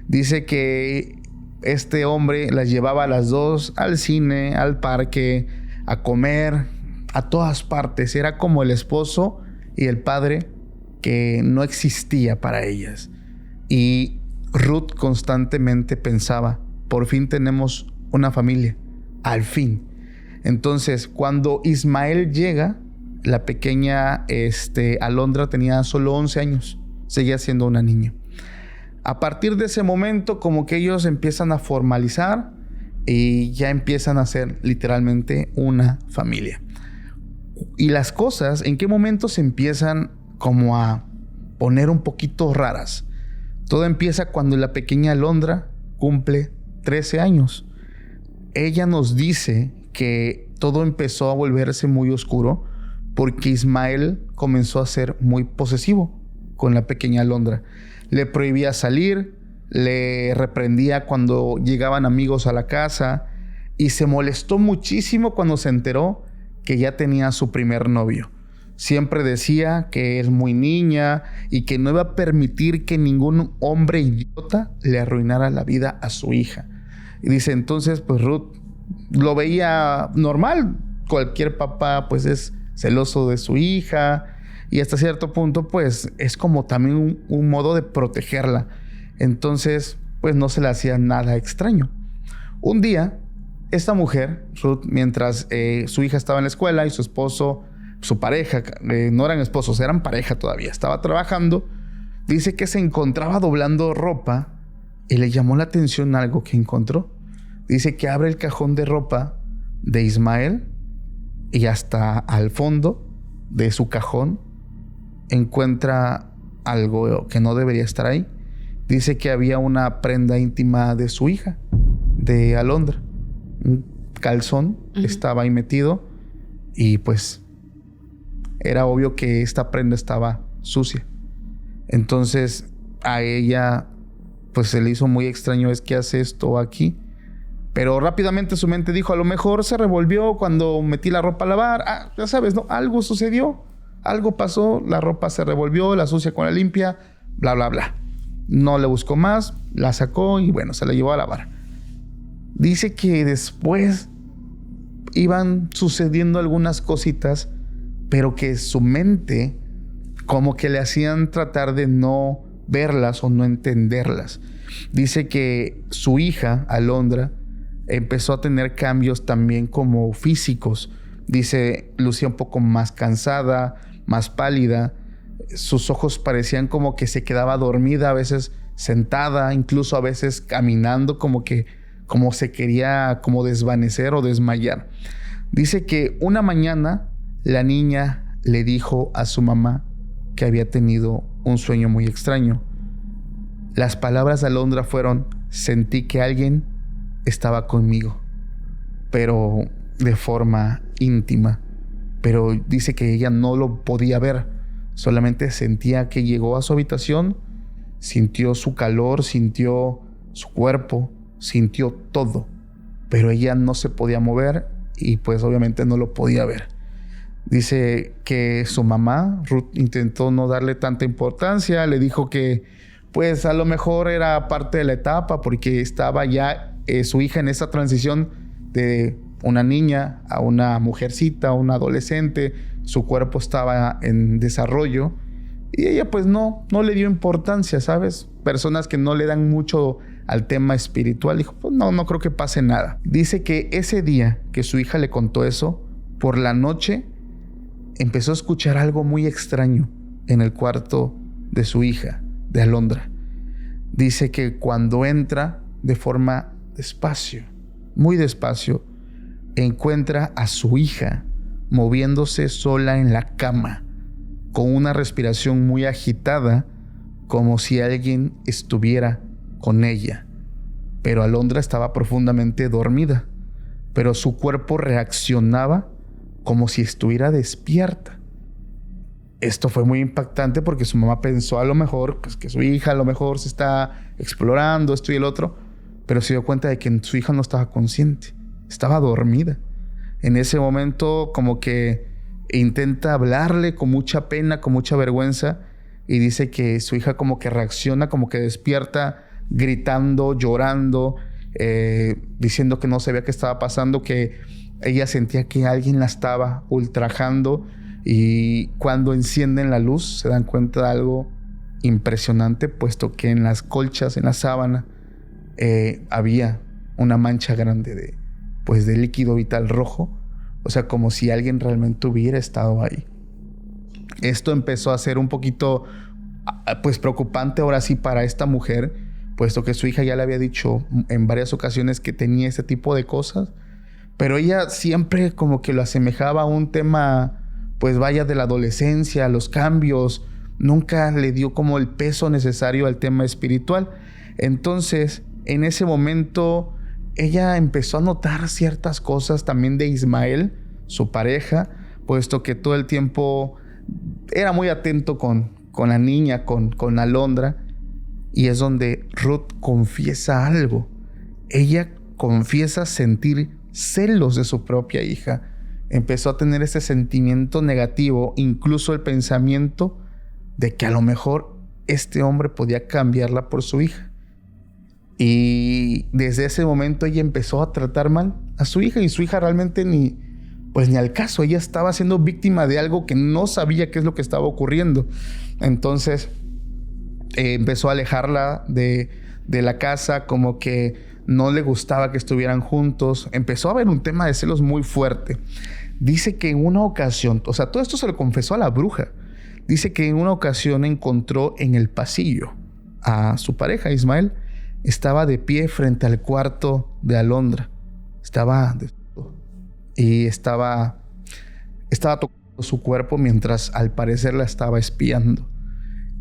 Dice que este hombre las llevaba a las dos al cine, al parque, a comer, a todas partes. Era como el esposo y el padre que no existía para ellas. Y Ruth constantemente pensaba, por fin tenemos una familia, al fin. Entonces, cuando Ismael llega, la pequeña Alondra tenía solo 11 años, seguía siendo una niña. A partir de ese momento, como que ellos empiezan a formalizar y ya empiezan a ser literalmente una familia. Y las cosas, ¿en qué momento se empiezan como a poner un poquito raras? Todo empieza cuando la pequeña Alondra cumple 13 años. Ella nos dice que todo empezó a volverse muy oscuro porque Ismael comenzó a ser muy posesivo con la pequeña Alondra. Le prohibía salir, le reprendía cuando llegaban amigos a la casa y se molestó muchísimo cuando se enteró que ya tenía su primer novio. Siempre decía que es muy niña y que no iba a permitir que ningún hombre idiota le arruinara la vida a su hija. Y dice, entonces pues Ruth lo veía normal. Cualquier papá pues es celoso de su hija y hasta cierto punto pues es como también un modo de protegerla. Entonces pues no se le hacía nada extraño. Un día esta mujer, Ruth, mientras su hija estaba en la escuela y su esposo, su pareja, no eran esposos, eran pareja todavía, estaba trabajando, dice que se encontraba doblando ropa y le llamó la atención algo que encontró. Dice que abre el cajón de ropa de Ismael y hasta al fondo de su cajón encuentra algo que no debería estar ahí. Dice que había una prenda íntima de su hija, de Alondra. Un calzón estaba ahí metido y pues era obvio que esta prenda estaba sucia. Entonces a ella pues se le hizo muy extraño, es que hace esto aquí. Pero rápidamente su mente dijo, a lo mejor se revolvió cuando metí la ropa a lavar. Ah, ya sabes, ¿no? Algo sucedió, algo pasó, la ropa se revolvió, la sucia con la limpia, bla, bla, bla. No le buscó más, la sacó y bueno, se la llevó a lavar. Dice que después iban sucediendo algunas cositas, pero que su mente como que le hacían tratar de no verlas o no entenderlas. Dice que su hija, Alondra, empezó a tener cambios también como físicos. Dice, lucía un poco más cansada, más pálida. Sus ojos parecían como que se quedaba dormida, a veces sentada, incluso a veces caminando como se quería como desvanecer o desmayar. Dice que una mañana la niña le dijo a su mamá que había tenido un sueño muy extraño. Las palabras de Alondra fueron, sentí que alguien estaba conmigo, pero de forma íntima. pero dice que ella no lo podía ver. Solamente sentía que llegó a su habitación, sintió su calor, sintió su cuerpo, sintió todo, pero ella no se podía mover y pues obviamente no lo podía ver. Dice que su mamá, Ruth, intentó no darle tanta importancia, le dijo que pues a lo mejor era parte de la etapa porque estaba ya su hija en esa transición de una niña a una mujercita, a una adolescente. Su cuerpo estaba en desarrollo y ella pues no le dio importancia, ¿sabes? Personas que no le dan mucho al tema espiritual, dijo, pues no creo que pase nada. Dice que ese día que su hija le contó eso, por la noche empezó a escuchar algo muy extraño en el cuarto de su hija, de Alondra. Dice que cuando entra de forma despacio, muy despacio, encuentra a su hija moviéndose sola en la cama, con una respiración muy agitada, como si alguien estuviera con ella. Pero Alondra estaba profundamente dormida, pero su cuerpo reaccionaba como si estuviera despierta. Esto fue muy impactante porque su mamá pensó a lo mejor pues, que su hija a lo mejor se está explorando, esto y el otro, pero se dio cuenta de que su hija no estaba consciente, estaba dormida. En ese momento como que intenta hablarle con mucha pena, con mucha vergüenza, y dice que su hija como que reacciona, como que despierta gritando, llorando, diciendo que no sabía qué estaba pasando, que ella sentía que alguien la estaba ultrajando, y cuando encienden la luz se dan cuenta de algo impresionante, puesto que en las colchas, en la sábana, había una mancha grande de líquido vital rojo, o sea, como si alguien realmente hubiera estado ahí. Esto empezó a ser un poquito pues preocupante ahora sí para esta mujer, puesto que su hija ya le había dicho en varias ocasiones que tenía este tipo de cosas, pero ella siempre como que lo asemejaba a un tema, pues vaya, de la adolescencia, los cambios. Nunca le dio como el peso necesario al tema espiritual. Entonces, en ese momento, ella empezó a notar ciertas cosas también de Ismael, su pareja, puesto que todo el tiempo era muy atento con la niña, con Alondra. Y es donde Ruth confiesa algo. Ella confiesa sentir celos de su propia hija. Empezó a tener ese sentimiento negativo, incluso el pensamiento de que a lo mejor este hombre podía cambiarla por su hija. Y desde ese momento ella empezó a tratar mal a su hija, y su hija realmente ni al caso. Ella estaba siendo víctima de algo que no sabía qué es lo que estaba ocurriendo. Entonces empezó a alejarla de la casa, como que no le gustaba que estuvieran juntos. Empezó a haber un tema de celos muy fuerte. Dice que en una ocasión, o sea, todo esto se lo confesó a la bruja. Dice que en una ocasión encontró en el pasillo a su pareja, Ismael. Estaba de pie frente al cuarto de Alondra. Estaba tocando su cuerpo mientras al parecer la estaba espiando.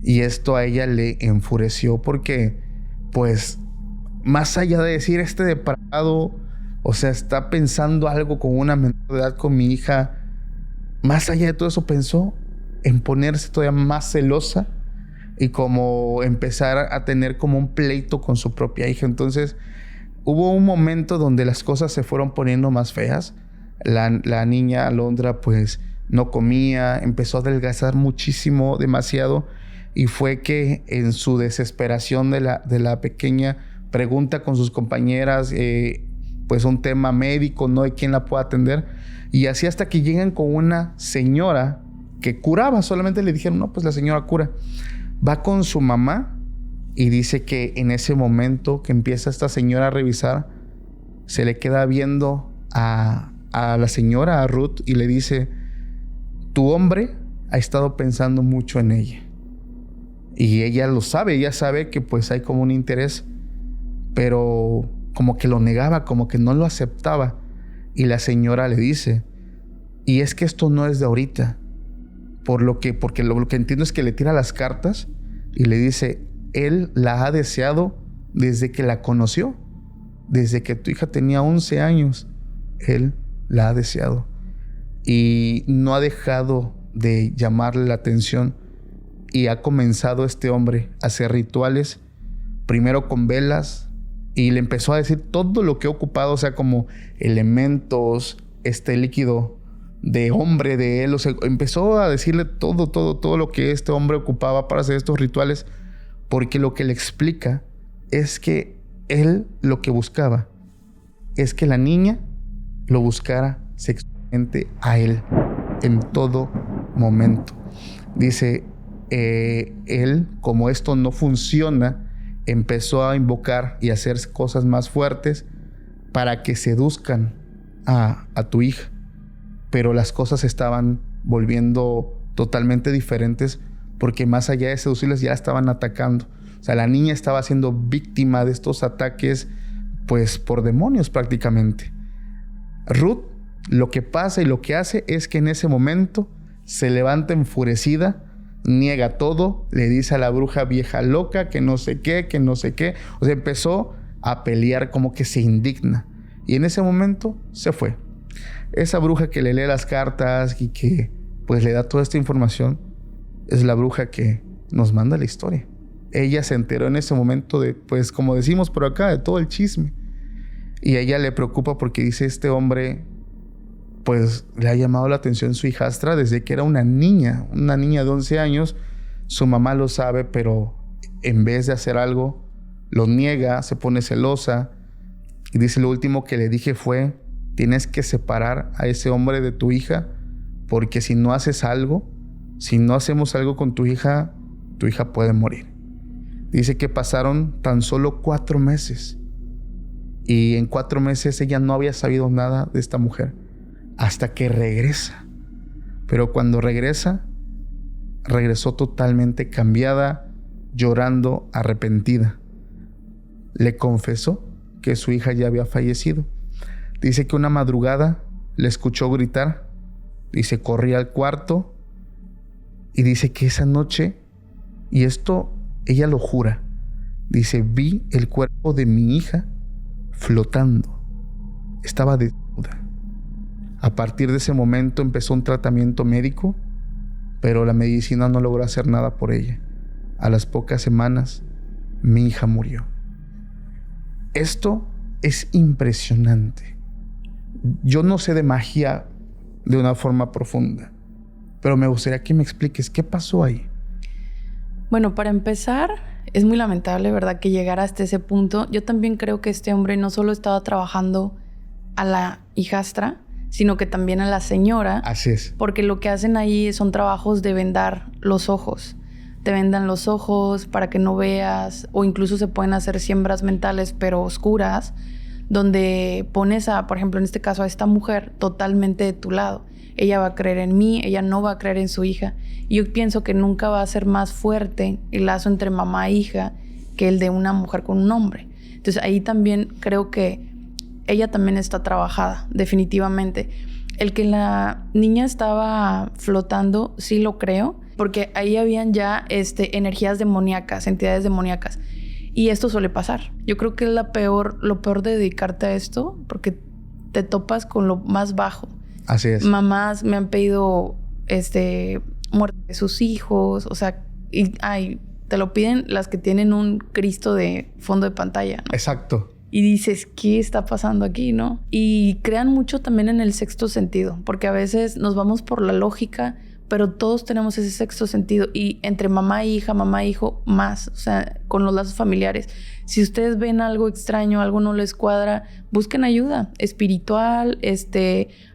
Y esto a ella le enfureció porque, pues, más allá de decir este depravado, o sea, está pensando algo con una menor de edad, con mi hija, más allá de todo eso pensó en ponerse todavía más celosa y como empezar a tener como un pleito con su propia hija. Entonces hubo un momento donde las cosas se fueron poniendo más feas. La niña Alondra pues no comía, empezó a adelgazar muchísimo, demasiado, y fue que en su desesperación de la pequeña pregunta con sus compañeras pues un tema médico, no hay quien la pueda atender, y así hasta que llegan con una señora que curaba. Solamente le dijeron, no, pues la señora cura. Va con su mamá y dice que en ese momento que empieza esta señora a revisar, se le queda viendo a la señora, a Ruth, y le dice, tu hombre ha estado pensando mucho en ella. Y ella lo sabe, ella sabe que pues hay como un interés, pero como que lo negaba, como que no lo aceptaba. Y la señora le dice, y es que esto no es de ahorita, porque lo que entiendo es que le tira las cartas y le dice, él la ha deseado desde que la conoció, desde que tu hija tenía 11 años, él la ha deseado. y no ha dejado de llamarle la atención y ha comenzado este hombre a hacer rituales, primero con velas, y le empezó a decir todo lo que ha ocupado, o sea, como elementos, este líquido de hombre de él, o sea, empezó a decirle todo lo que este hombre ocupaba para hacer estos rituales, porque lo que le explica es que él lo que buscaba es que la niña lo buscara sexualmente a él en todo momento. Dice, él, como esto no funciona, empezó a invocar y hacer cosas más fuertes para que seduzcan a tu hija. Pero las cosas se estaban volviendo totalmente diferentes porque más allá de seducirles ya estaban atacando. O sea, la niña estaba siendo víctima de estos ataques pues por demonios prácticamente. Ruth lo que pasa y lo que hace es que en ese momento se levanta enfurecida, niega todo, le dice a la bruja vieja loca que no sé qué. O sea, empezó a pelear, como que se indigna. Y en ese momento se fue. Esa bruja que le lee las cartas y que pues le da toda esta información es la bruja que nos manda la historia. Ella se enteró en ese momento de, pues como decimos por acá, de todo el chisme. Y a ella le preocupa porque dice, este hombre pues le ha llamado la atención su hijastra desde que era una niña de 11 años. Su mamá lo sabe, pero en vez de hacer algo, lo niega, se pone celosa. Y dice, lo último que le dije fue, tienes que separar a ese hombre de tu hija, porque si no haces algo, si no hacemos algo con tu hija puede morir. Dice que pasaron tan solo 4 meses. Y en 4 meses ella no había sabido nada de esta mujer. Hasta que regresa. Pero cuando regresa, regresó totalmente cambiada, llorando, arrepentida. Le confesó que su hija ya había fallecido. Dice que una madrugada le escuchó gritar. Dice, corrí al cuarto. Y dice que esa noche, y esto ella lo jura, dice, vi el cuerpo de mi hija flotando. Estaba desnuda. A partir de ese momento empezó un tratamiento médico, pero la medicina no logró hacer nada por ella. A las pocas semanas, mi hija murió. Esto es impresionante. Yo no sé de magia de una forma profunda, pero me gustaría que me expliques qué pasó ahí. Bueno, para empezar, es muy lamentable, ¿verdad?, que llegara hasta ese punto. Yo también creo que este hombre no solo estaba trabajando a la hijastra, sino que también a la señora. Así es. Porque lo que hacen ahí son trabajos de vendar los ojos. Te vendan los ojos para que no veas, o incluso se pueden hacer siembras mentales, pero oscuras, donde pones a, por ejemplo, en este caso, a esta mujer totalmente de tu lado. Ella va a creer en mí, ella no va a creer en su hija. Y yo pienso que nunca va a ser más fuerte el lazo entre mamá e hija que el de una mujer con un hombre. Entonces ahí también creo que ella también está trabajada, definitivamente. El que la niña estaba flotando, sí lo creo, porque ahí habían ya energías demoníacas, entidades demoníacas. Y esto suele pasar. Yo creo que es lo peor de dedicarte a esto, porque te topas con lo más bajo. Así es. Mamás me han pedido muerte de sus hijos, o sea, te lo piden las que tienen un Cristo de fondo de pantalla, ¿no? Exacto. Y dices, ¿qué está pasando aquí, no? Y crean mucho también en el sexto sentido, porque a veces nos vamos por la lógica, pero todos tenemos ese sexto sentido. Y entre mamá e hija, mamá e hijo, más. O sea, con los lazos familiares. Si ustedes ven algo extraño, algo no les cuadra, busquen ayuda espiritual,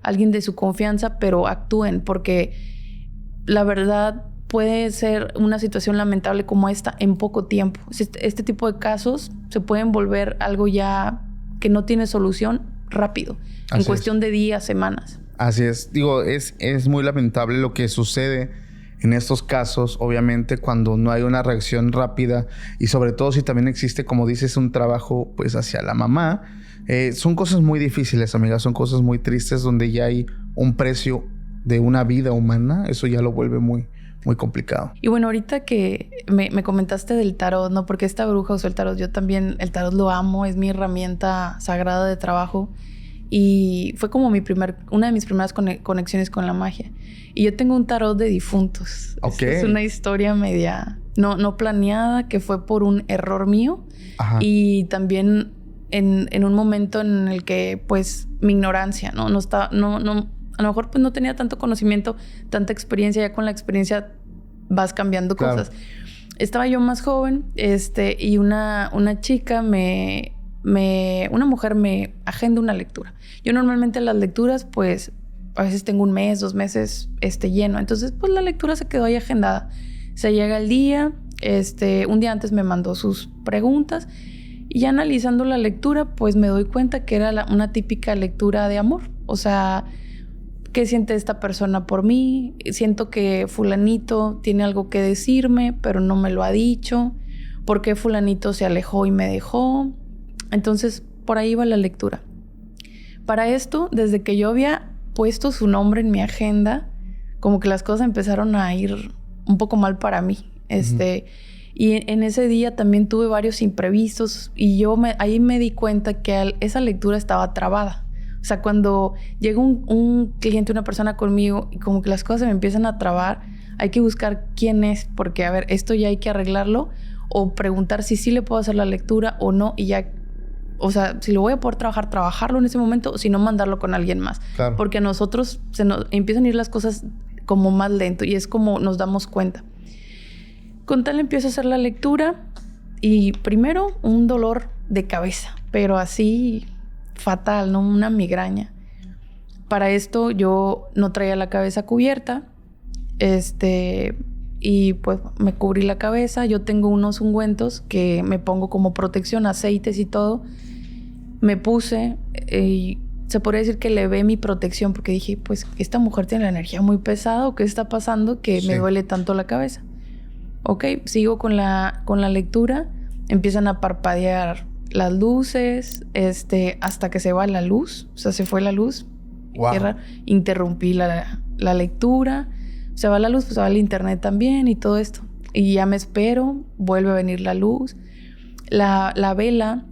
alguien de su confianza, pero actúen, porque la verdad puede ser una situación lamentable como esta en poco tiempo. Este tipo de casos se pueden volver algo ya que no tiene solución rápido, en cuestión de días, semanas. Así es. Digo, es muy lamentable lo que sucede en estos casos, obviamente, cuando no hay una reacción rápida y sobre todo si también existe, como dices, un trabajo pues hacia la mamá. Son cosas muy difíciles, amigas, son cosas muy tristes donde ya hay un precio de una vida humana. Eso ya lo vuelve muy, muy complicado. Y bueno, ahorita que me comentaste del tarot, ¿no? Porque esta bruja usó el tarot. Yo también el tarot lo amo, es mi herramienta sagrada de trabajo. y fue como una de mis primeras conexiones con la magia. Y yo tengo un tarot de difuntos. Ok. Es una historia media no planeada, que fue por un error mío. Ajá. Y también en un momento en el que, pues, mi ignorancia, ¿no? A lo mejor pues no tenía tanto conocimiento, tanta experiencia. Ya con la experiencia vas cambiando cosas. Estaba yo más joven, y una chica una mujer me agenda una lectura. Yo normalmente las lecturas, pues, a veces tengo 1 mes, 2 meses, lleno. Entonces, pues, la lectura se quedó ahí agendada. Se llega el día, un día antes me mandó sus preguntas y ya analizando la lectura, pues, me doy cuenta que era una típica lectura de amor. O sea, ¿qué siente esta persona por mí? Siento que fulanito tiene algo que decirme, pero no me lo ha dicho. ¿Por qué fulanito se alejó y me dejó? Entonces, por ahí va la lectura. Para esto, desde que yo había puesto su nombre en mi agenda, como que las cosas empezaron a ir un poco mal para mí. Y en ese día también tuve varios imprevistos y ahí me di cuenta que esa lectura estaba trabada. O sea, cuando llega un cliente, una persona conmigo y como que las cosas se me empiezan a trabar, hay que buscar quién es, porque, a ver, esto ya hay que arreglarlo, o preguntar si sí le puedo hacer la lectura o no, y ya, o sea, si lo voy a poder trabajarlo en ese momento, o si no, mandarlo con alguien más. Claro. Porque a nosotros se nos empiezan a ir las cosas como más lento, y es como nos damos cuenta. Con tal empiezo a hacer la lectura, y primero un dolor de cabeza, pero así fatal, ¿no? Una migraña. Para esto yo no traía la cabeza cubierta, y pues me cubrí la cabeza. Yo tengo unos ungüentos que me pongo como protección, aceites y todo. Me puse y se podría decir que levé mi protección porque dije, pues, esta mujer tiene la energía muy pesada, ¿o qué está pasando que me duele tanto la cabeza? Ok, sigo con la lectura. Empiezan a parpadear las luces, hasta que se va la luz. O sea, se fue la luz. Wow. Interrumpí la lectura. Se va la luz, pues se va el internet también y todo esto. Y ya me espero, vuelve a venir la luz. La vela,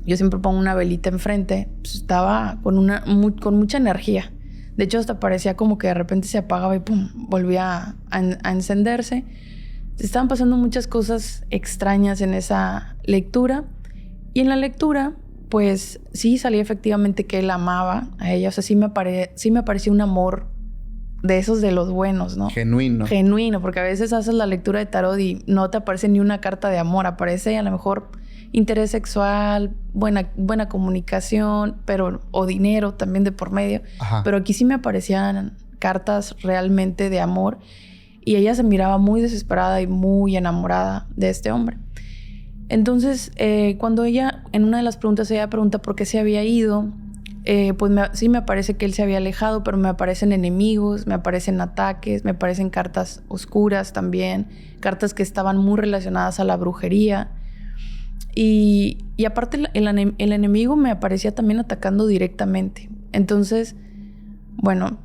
yo siempre pongo una velita enfrente, pues estaba con mucha energía. De hecho, hasta parecía como que de repente se apagaba y pum, volvía a encenderse. Estaban pasando muchas cosas extrañas en esa lectura. Y en la lectura, pues sí salía efectivamente que él amaba a ella. O sea, sí me parecía un amor de esos de los buenos, ¿no? Genuino, porque a veces haces la lectura de tarot y no te aparece ni una carta de amor. Aparece a lo mejor interés sexual, buena comunicación, o dinero también de por medio. Ajá. Pero aquí sí me aparecían cartas realmente de amor. Y ella se miraba muy desesperada y muy enamorada de este hombre. Entonces, cuando ella, en una de las preguntas, ella pregunta por qué se había ido, pues sí me aparece que él se había alejado, pero me aparecen enemigos, me aparecen ataques, me aparecen cartas oscuras también, cartas que estaban muy relacionadas a la brujería. Y aparte el enemigo me aparecía también atacando directamente. Entonces, bueno,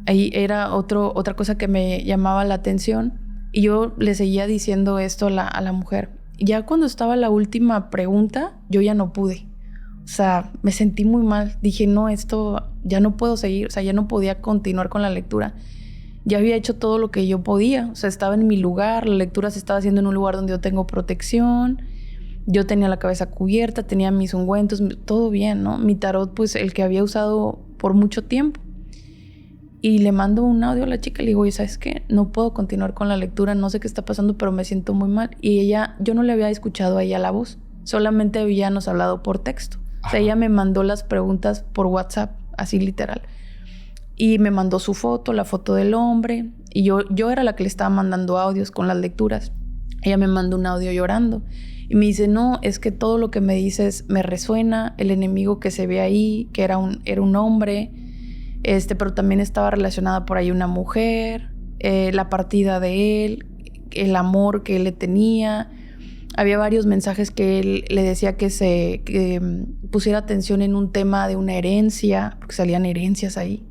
ahí era otra cosa que me llamaba la atención. Y yo le seguía diciendo esto a la mujer. Ya cuando estaba la última pregunta, yo ya no pude. O sea, me sentí muy mal. Dije, no, esto ya no puedo seguir. O sea, ya no podía continuar con la lectura. Ya había hecho todo lo que yo podía. O sea, estaba en mi lugar. La lectura se estaba haciendo en un lugar donde yo tengo protección. Yo tenía la cabeza cubierta, tenía mis ungüentos, todo bien, ¿no? Mi tarot, pues, el que había usado por mucho tiempo. Y le mando un audio a la chica. Le digo, oye, ¿sabes qué? No puedo continuar con la lectura. No sé qué está pasando, pero me siento muy mal. Y yo no le había escuchado a ella la voz. Solamente habíamos hablado por texto. O sea, ella me mandó las preguntas por WhatsApp, así literal. Y me mandó su foto, la foto del hombre. Y yo era la que le estaba mandando audios con las lecturas. Ella me mandó un audio llorando. Y me dice, no, es que todo lo que me dices me resuena. El enemigo que se ve ahí, que era un hombre. Pero también estaba relacionada por ahí una mujer. La partida de él. El amor que él le tenía. Había varios mensajes que él le decía que pusiera atención en un tema de una herencia, porque salían herencias ahí.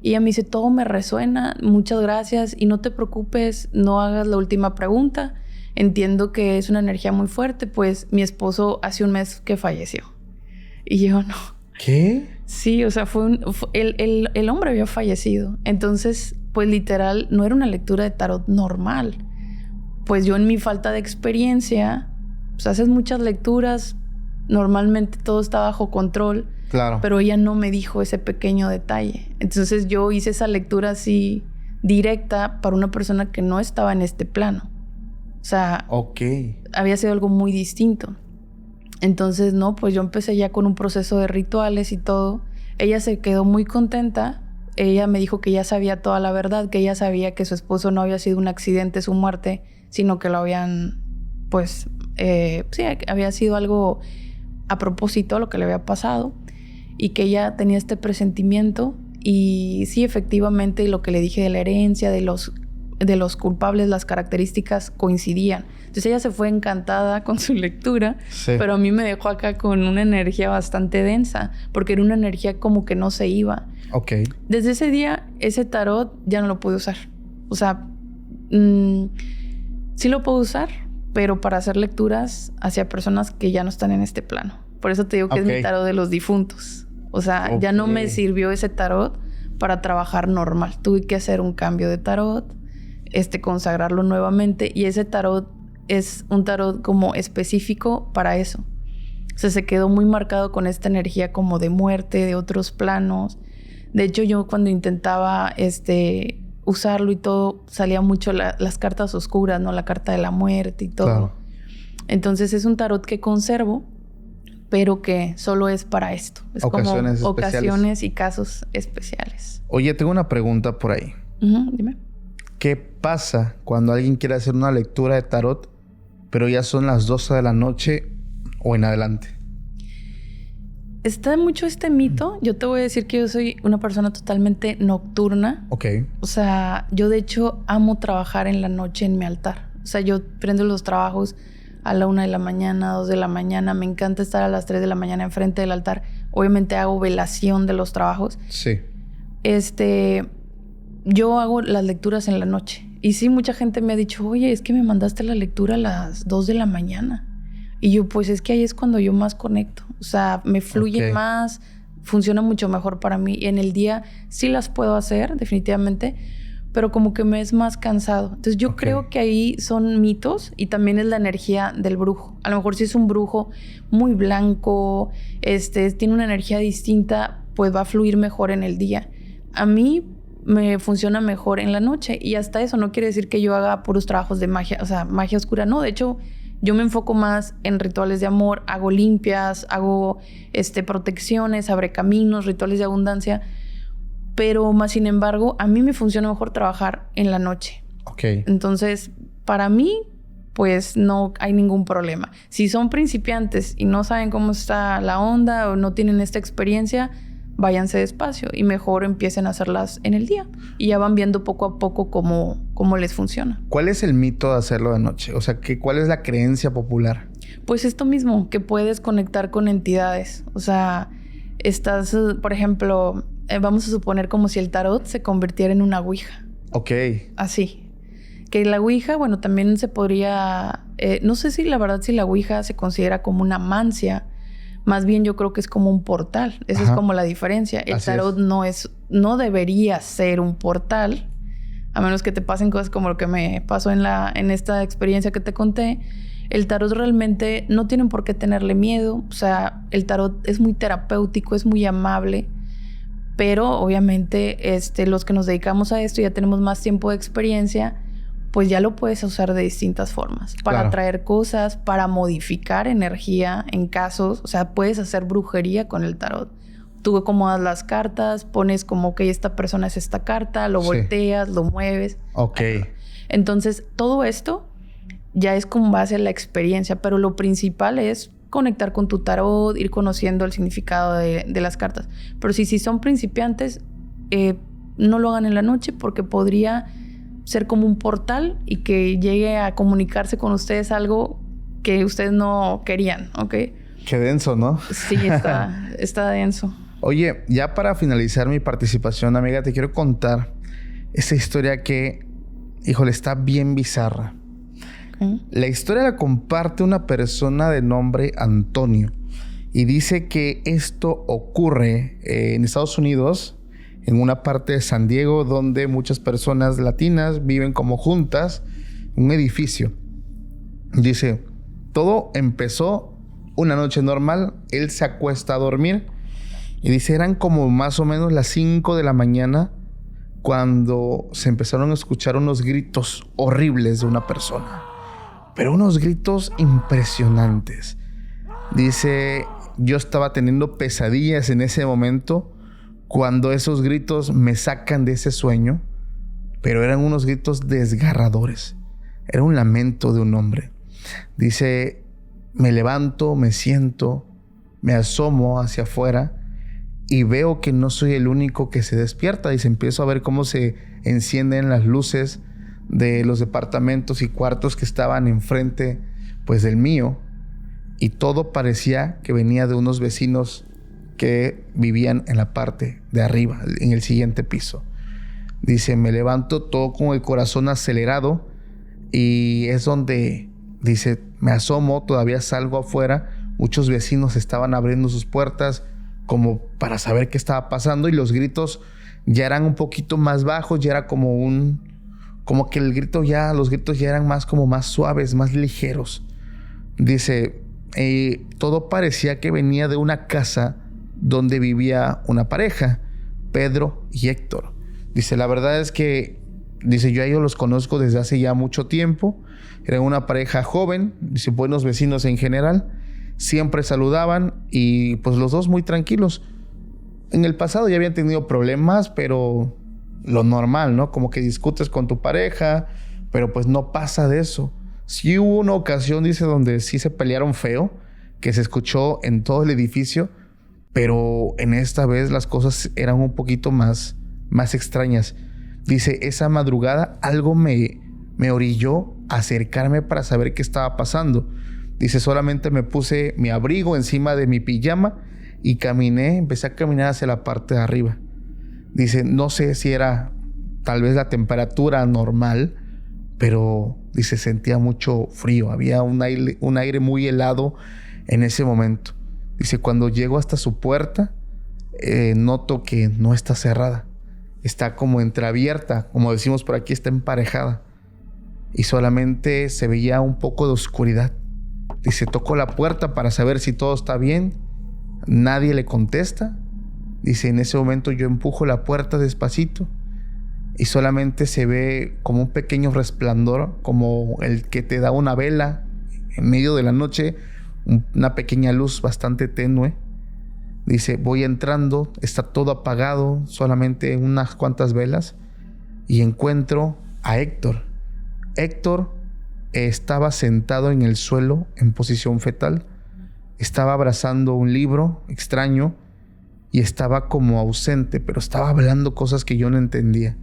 Y ella me dice, todo me resuena, muchas gracias, y no te preocupes, no hagas la última pregunta. Entiendo que es una energía muy fuerte, pues mi esposo hace 1 mes que falleció. Y yo, no. ¿Qué? Sí, o sea, el hombre había fallecido. Entonces, pues literal, no era una lectura de tarot normal. Pues yo en mi falta de experiencia, pues haces muchas lecturas, normalmente todo está bajo control. Claro. Pero ella no me dijo ese pequeño detalle. Entonces yo hice esa lectura así directa para una persona que no estaba en este plano. O sea, había sido algo muy distinto. Entonces, no, pues yo empecé ya con un proceso de rituales y todo. Ella se quedó muy contenta. Ella me dijo que ya sabía toda la verdad, que ella sabía que su esposo no había sido un accidente, su muerte, sino que lo habían, pues, sí, había sido algo a propósito, lo que le había pasado, y que ella tenía este presentimiento. Y sí, efectivamente, lo que le dije de la herencia, de los culpables, las características coincidían. Entonces ella se fue encantada con su lectura, sí. Pero a mí me dejó acá con una energía bastante densa, porque era una energía como que no se iba. Ok. Desde ese día, ese tarot ya no lo pude usar. O sea, sí lo puedo usar, pero para hacer lecturas hacia personas que ya no están en este plano. Por eso te digo que es mi tarot de los difuntos. O sea, ya no me sirvió ese tarot para trabajar normal. Tuve que hacer un cambio de tarot, consagrarlo nuevamente, y ese tarot es un tarot como específico para eso. O sea, se quedó muy marcado con esta energía como de muerte, de otros planos. De hecho, yo cuando intentaba usarlo y todo, salía mucho las cartas oscuras, ¿no? La carta de la muerte y todo. Claro. Entonces es un tarot que conservo, pero que solo es para esto. Es ocasiones como especiales. Ocasiones y casos especiales. Oye, tengo una pregunta por ahí. Dime. ¿Qué pasa cuando alguien quiere hacer una lectura de tarot, pero ya son las 12 de la noche o en adelante? Está mucho este mito. Yo te voy a decir que yo soy una persona totalmente nocturna. Ok. O sea, yo de hecho amo trabajar en la noche en mi altar. O sea, yo prendo los trabajos a la 1 de la mañana, 2 de la mañana. Me encanta estar a las 3 de la mañana enfrente del altar. Obviamente hago velación de los trabajos. Sí. Yo hago las lecturas en la noche. Y sí, mucha gente me ha dicho, oye, es que me mandaste la lectura a las 2 de la mañana. Y yo, pues es que ahí es cuando yo más conecto. O sea, me fluye más, funciona mucho mejor para mí. Y en el día sí las puedo hacer, definitivamente, pero como que me es más cansado. Entonces yo creo que ahí son mitos, y también es la energía del brujo. A lo mejor si es un brujo muy blanco, tiene una energía distinta, pues va a fluir mejor en el día. A mí me funciona mejor en la noche, y hasta eso no quiere decir que yo haga puros trabajos de magia, o sea, magia oscura. No, de hecho, yo me enfoco más en rituales de amor, hago limpias, hago protecciones, abre caminos, rituales de abundancia, pero más sin embargo, a mí me funciona mejor trabajar en la noche. Ok. Entonces, para mí, pues no hay ningún problema. Si son principiantes y no saben cómo está la onda o no tienen esta experiencia, váyanse despacio y mejor empiecen a hacerlas en el día. Y ya van viendo poco a poco cómo les funciona. ¿Cuál es el mito de hacerlo de noche? O sea, ¿cuál es la creencia popular? Pues esto mismo, que puedes conectar con entidades. O sea, estás, por ejemplo, vamos a suponer como si el tarot se convirtiera en una ouija. Ok. Así. Que la ouija, bueno, también se podría... no sé si la verdad si la ouija se considera como una mancia. Más bien yo creo que es como un portal. Esa es como la diferencia. El tarot no debería ser un portal, a menos que te pasen cosas como lo que me pasó en esta experiencia que te conté. El tarot realmente no tienen por qué tenerle miedo. O sea, el tarot es muy terapéutico, es muy amable. Pero obviamente los que nos dedicamos a esto ya tenemos más tiempo de experiencia, pues ya lo puedes usar de distintas formas. Para traer cosas, para modificar energía en casos. O sea, puedes hacer brujería con el tarot. Tú acomodas las cartas, pones como que esta persona es esta carta, lo volteas, lo mueves. Ok. Entonces, todo esto ya es con base en la experiencia, pero lo principal es conectar con tu tarot, ir conociendo el significado de las cartas. Pero si son principiantes, no lo hagan en la noche, porque podría ser como un portal y que llegue a comunicarse con ustedes algo que ustedes no querían, ¿ok? Qué denso, ¿no? Sí, está denso. Oye, ya para finalizar mi participación, amiga, te quiero contar esa historia que, híjole, está bien bizarra. Okay. La historia la comparte una persona de nombre Antonio. Y dice que esto ocurre en Estados Unidos, en una parte de San Diego, donde muchas personas latinas viven como juntas, un edificio. Dice, todo empezó una noche normal, él se acuesta a dormir y dice, eran como más o menos las 5 de la mañana cuando se empezaron a escuchar unos gritos horribles de una persona, pero unos gritos impresionantes. Dice, yo estaba teniendo pesadillas en ese momento cuando esos gritos me sacan de ese sueño, pero eran unos gritos desgarradores. Era un lamento de un hombre. Dice, me levanto, me siento, me asomo hacia afuera y veo que no soy el único que se despierta. Dice, empiezo a ver cómo se encienden las luces de los departamentos y cuartos que estaban enfrente, pues, del mío. Y todo parecía que venía de unos vecinos que vivían en la parte de arriba, en el siguiente piso. Dice, me levanto todo con el corazón acelerado y es donde, dice, me asomo, todavía salgo afuera. Muchos vecinos estaban abriendo sus puertas como para saber qué estaba pasando y los gritos ya eran un poquito más bajos, ya era como que los gritos ya eran más suaves, más ligeros. Dice, todo parecía que venía de una casa donde vivía una pareja, Pedro y Héctor. Dice, la verdad es que, dice, yo a ellos los conozco desde hace ya mucho tiempo. Eran una pareja joven, dice, buenos vecinos en general. Siempre saludaban y pues los dos muy tranquilos. En el pasado ya habían tenido problemas, pero lo normal, ¿no? Como que discutes con tu pareja, pero pues no pasa de eso. Sí hubo una ocasión, dice, donde sí se pelearon feo, que se escuchó en todo el edificio, pero en esta vez las cosas eran un poquito más extrañas. Dice, esa madrugada algo me orilló a acercarme para saber qué estaba pasando. Dice, solamente me puse mi abrigo encima de mi pijama y empecé a caminar hacia la parte de arriba. Dice, no sé si era tal vez la temperatura normal, pero dice, sentía mucho frío. Había un aire muy helado en ese momento. Dice, cuando llego hasta su puerta, noto que no está cerrada. Está como entreabierta, como decimos por aquí, está emparejada. Y solamente se veía un poco de oscuridad. Dice, toco la puerta para saber si todo está bien. Nadie le contesta. Dice, en ese momento yo empujo la puerta despacito y solamente se ve como un pequeño resplandor, como el que te da una vela en medio de la noche, una pequeña luz bastante tenue. Dice, voy entrando, está todo apagado, solamente unas cuantas velas, y encuentro a Héctor. Héctor estaba sentado en el suelo en posición fetal, estaba abrazando un libro extraño y estaba como ausente, pero estaba hablando cosas que yo no entendía.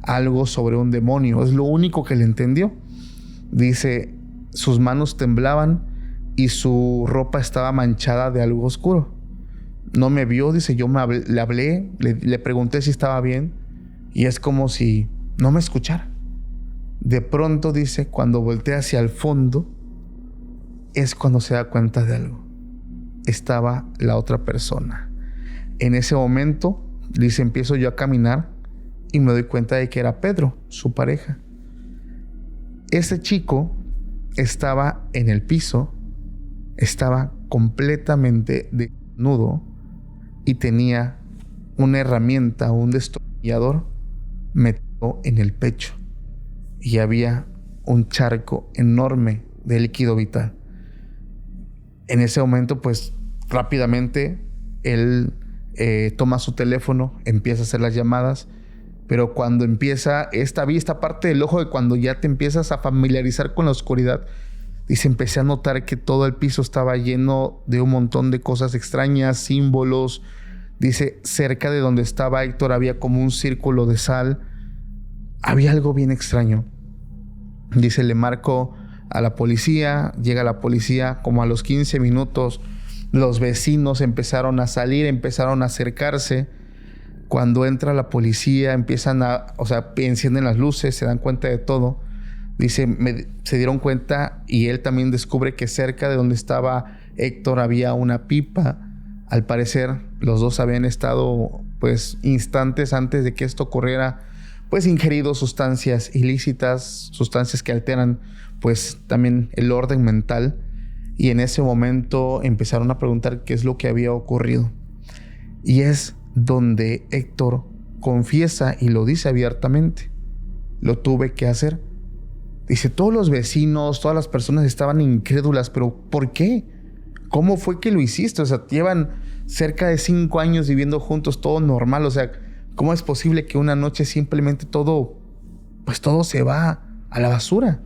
Algo sobre un demonio, es lo único que le entendió. Dice, sus manos temblaban y su ropa estaba manchada de algo oscuro. No me vio, dice, yo le hablé, le pregunté si estaba bien y es como si no me escuchara. De pronto, dice, cuando volteé hacia el fondo, es cuando se da cuenta de algo. Estaba la otra persona. En ese momento, dice, empiezo yo a caminar y me doy cuenta de que era Pedro, su pareja. Ese chico estaba en el piso, estaba completamente desnudo y tenía una herramienta, un destornillador metido en el pecho. Y había un charco enorme de líquido vital. En ese momento, pues, rápidamente, él toma su teléfono, empieza a hacer las llamadas, pero cuando empieza esta parte del ojo de cuando ya te empiezas a familiarizar con la oscuridad, dice, empecé a notar que todo el piso estaba lleno de un montón de cosas extrañas, símbolos. Dice, cerca de donde estaba Héctor había como un círculo de sal. Había algo bien extraño. Dice, le marco a la policía, llega la policía como a los 15 minutos. Los vecinos empezaron a salir, empezaron a acercarse. Cuando entra la policía, encienden las luces, se dan cuenta de todo. Dice, se dieron cuenta y él también descubre que cerca de donde estaba Héctor había una pipa. Al parecer, los dos habían estado, pues, instantes antes de que esto ocurriera, pues, ingerido sustancias ilícitas, sustancias que alteran, pues, también el orden mental. Y en ese momento empezaron a preguntar qué es lo que había ocurrido. Y es donde Héctor confiesa y lo dice abiertamente. Lo tuve que hacer. Dice, todos los vecinos, todas las personas estaban incrédulas, pero ¿por qué? ¿Cómo fue que lo hiciste? O sea, llevan cerca de 5 años viviendo juntos, todo normal. O sea, ¿cómo es posible que una noche simplemente todo se va a la basura?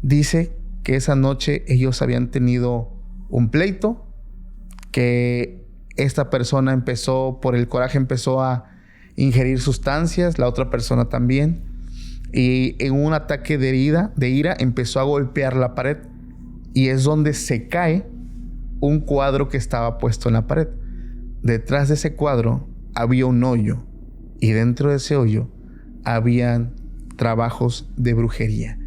Dice que esa noche ellos habían tenido un pleito, que esta persona por el coraje empezó a ingerir sustancias, la otra persona también, y en un ataque de ira empezó a golpear la pared, y es donde se cae un cuadro que estaba puesto en la pared. Detrás de ese cuadro había un hoyo, y dentro de ese hoyo habían trabajos de brujería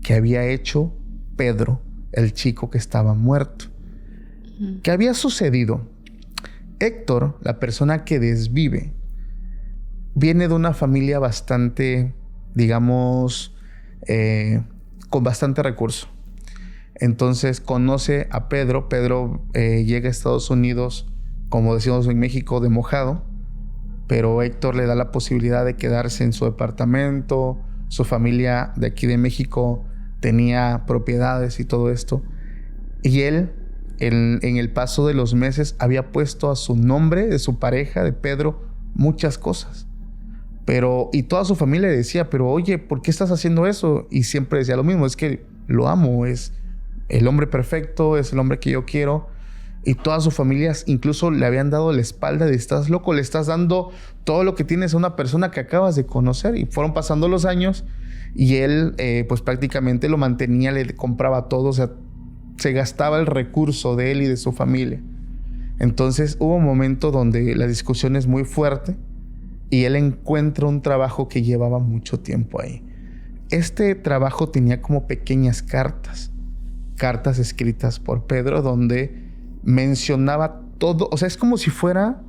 que había hecho Pedro, el chico que estaba muerto. ¿Qué había sucedido? Héctor, la persona que desvive, viene de una familia bastante, digamos, con bastante recurso. Entonces conoce a Pedro. Pedro llega a Estados Unidos, como decimos en México, de mojado. Pero Héctor le da la posibilidad de quedarse en su departamento. Su familia de aquí de México tenía propiedades y todo esto. Y él, en el paso de los meses, había puesto a su nombre, de su pareja, de Pedro, muchas cosas. Y toda su familia le decía, pero oye, ¿por qué estás haciendo eso? Y siempre decía lo mismo, es que lo amo, es el hombre perfecto, es el hombre que yo quiero. Y todas sus familias incluso le habían dado la espalda de, estás loco, le estás dando todo lo que tienes a una persona que acabas de conocer. Y fueron pasando los años y él pues prácticamente lo mantenía, le compraba todo, o sea, se gastaba el recurso de él y de su familia. Entonces hubo un momento donde la discusión es muy fuerte y él encuentra un trabajo que llevaba mucho tiempo ahí. Este trabajo tenía como pequeñas cartas escritas por Pedro, donde mencionaba todo. O sea, es como si fuera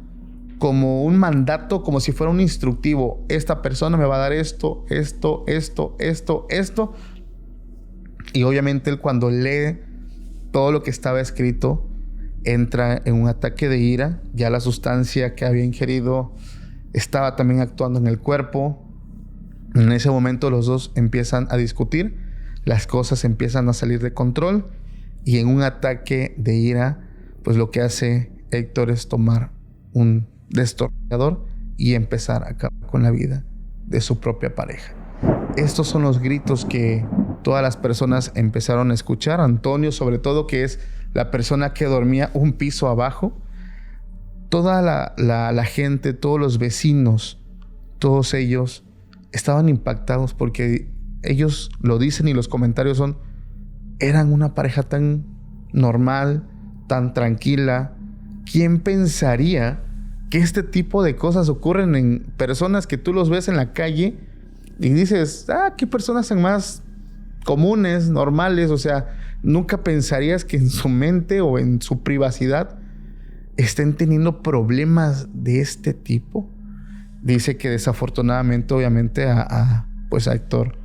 como un mandato, como si fuera un instructivo. Esta persona me va a dar esto. Y obviamente él, cuando lee todo lo que estaba escrito, entra en un ataque de ira. Ya la sustancia que había ingerido estaba también actuando en el cuerpo. En ese momento los dos empiezan a discutir. Las cosas empiezan a salir de control. Y en un ataque de ira, pues lo que hace Héctor es tomar un destornillador y empezar a acabar con la vida de su propia pareja. Estos son los gritos que todas las personas empezaron a escuchar. Antonio, sobre todo, que es la persona que dormía un piso abajo. Toda la gente, todos los vecinos, todos ellos estaban impactados porque ellos lo dicen y los comentarios eran una pareja tan normal, tan tranquila. ¿Quién pensaría que este tipo de cosas ocurren en personas que tú los ves en la calle y dices, qué personas tan más comunes, normales? O sea, nunca pensarías que en su mente o en su privacidad estén teniendo problemas de este tipo. Dice que desafortunadamente, obviamente, a Héctor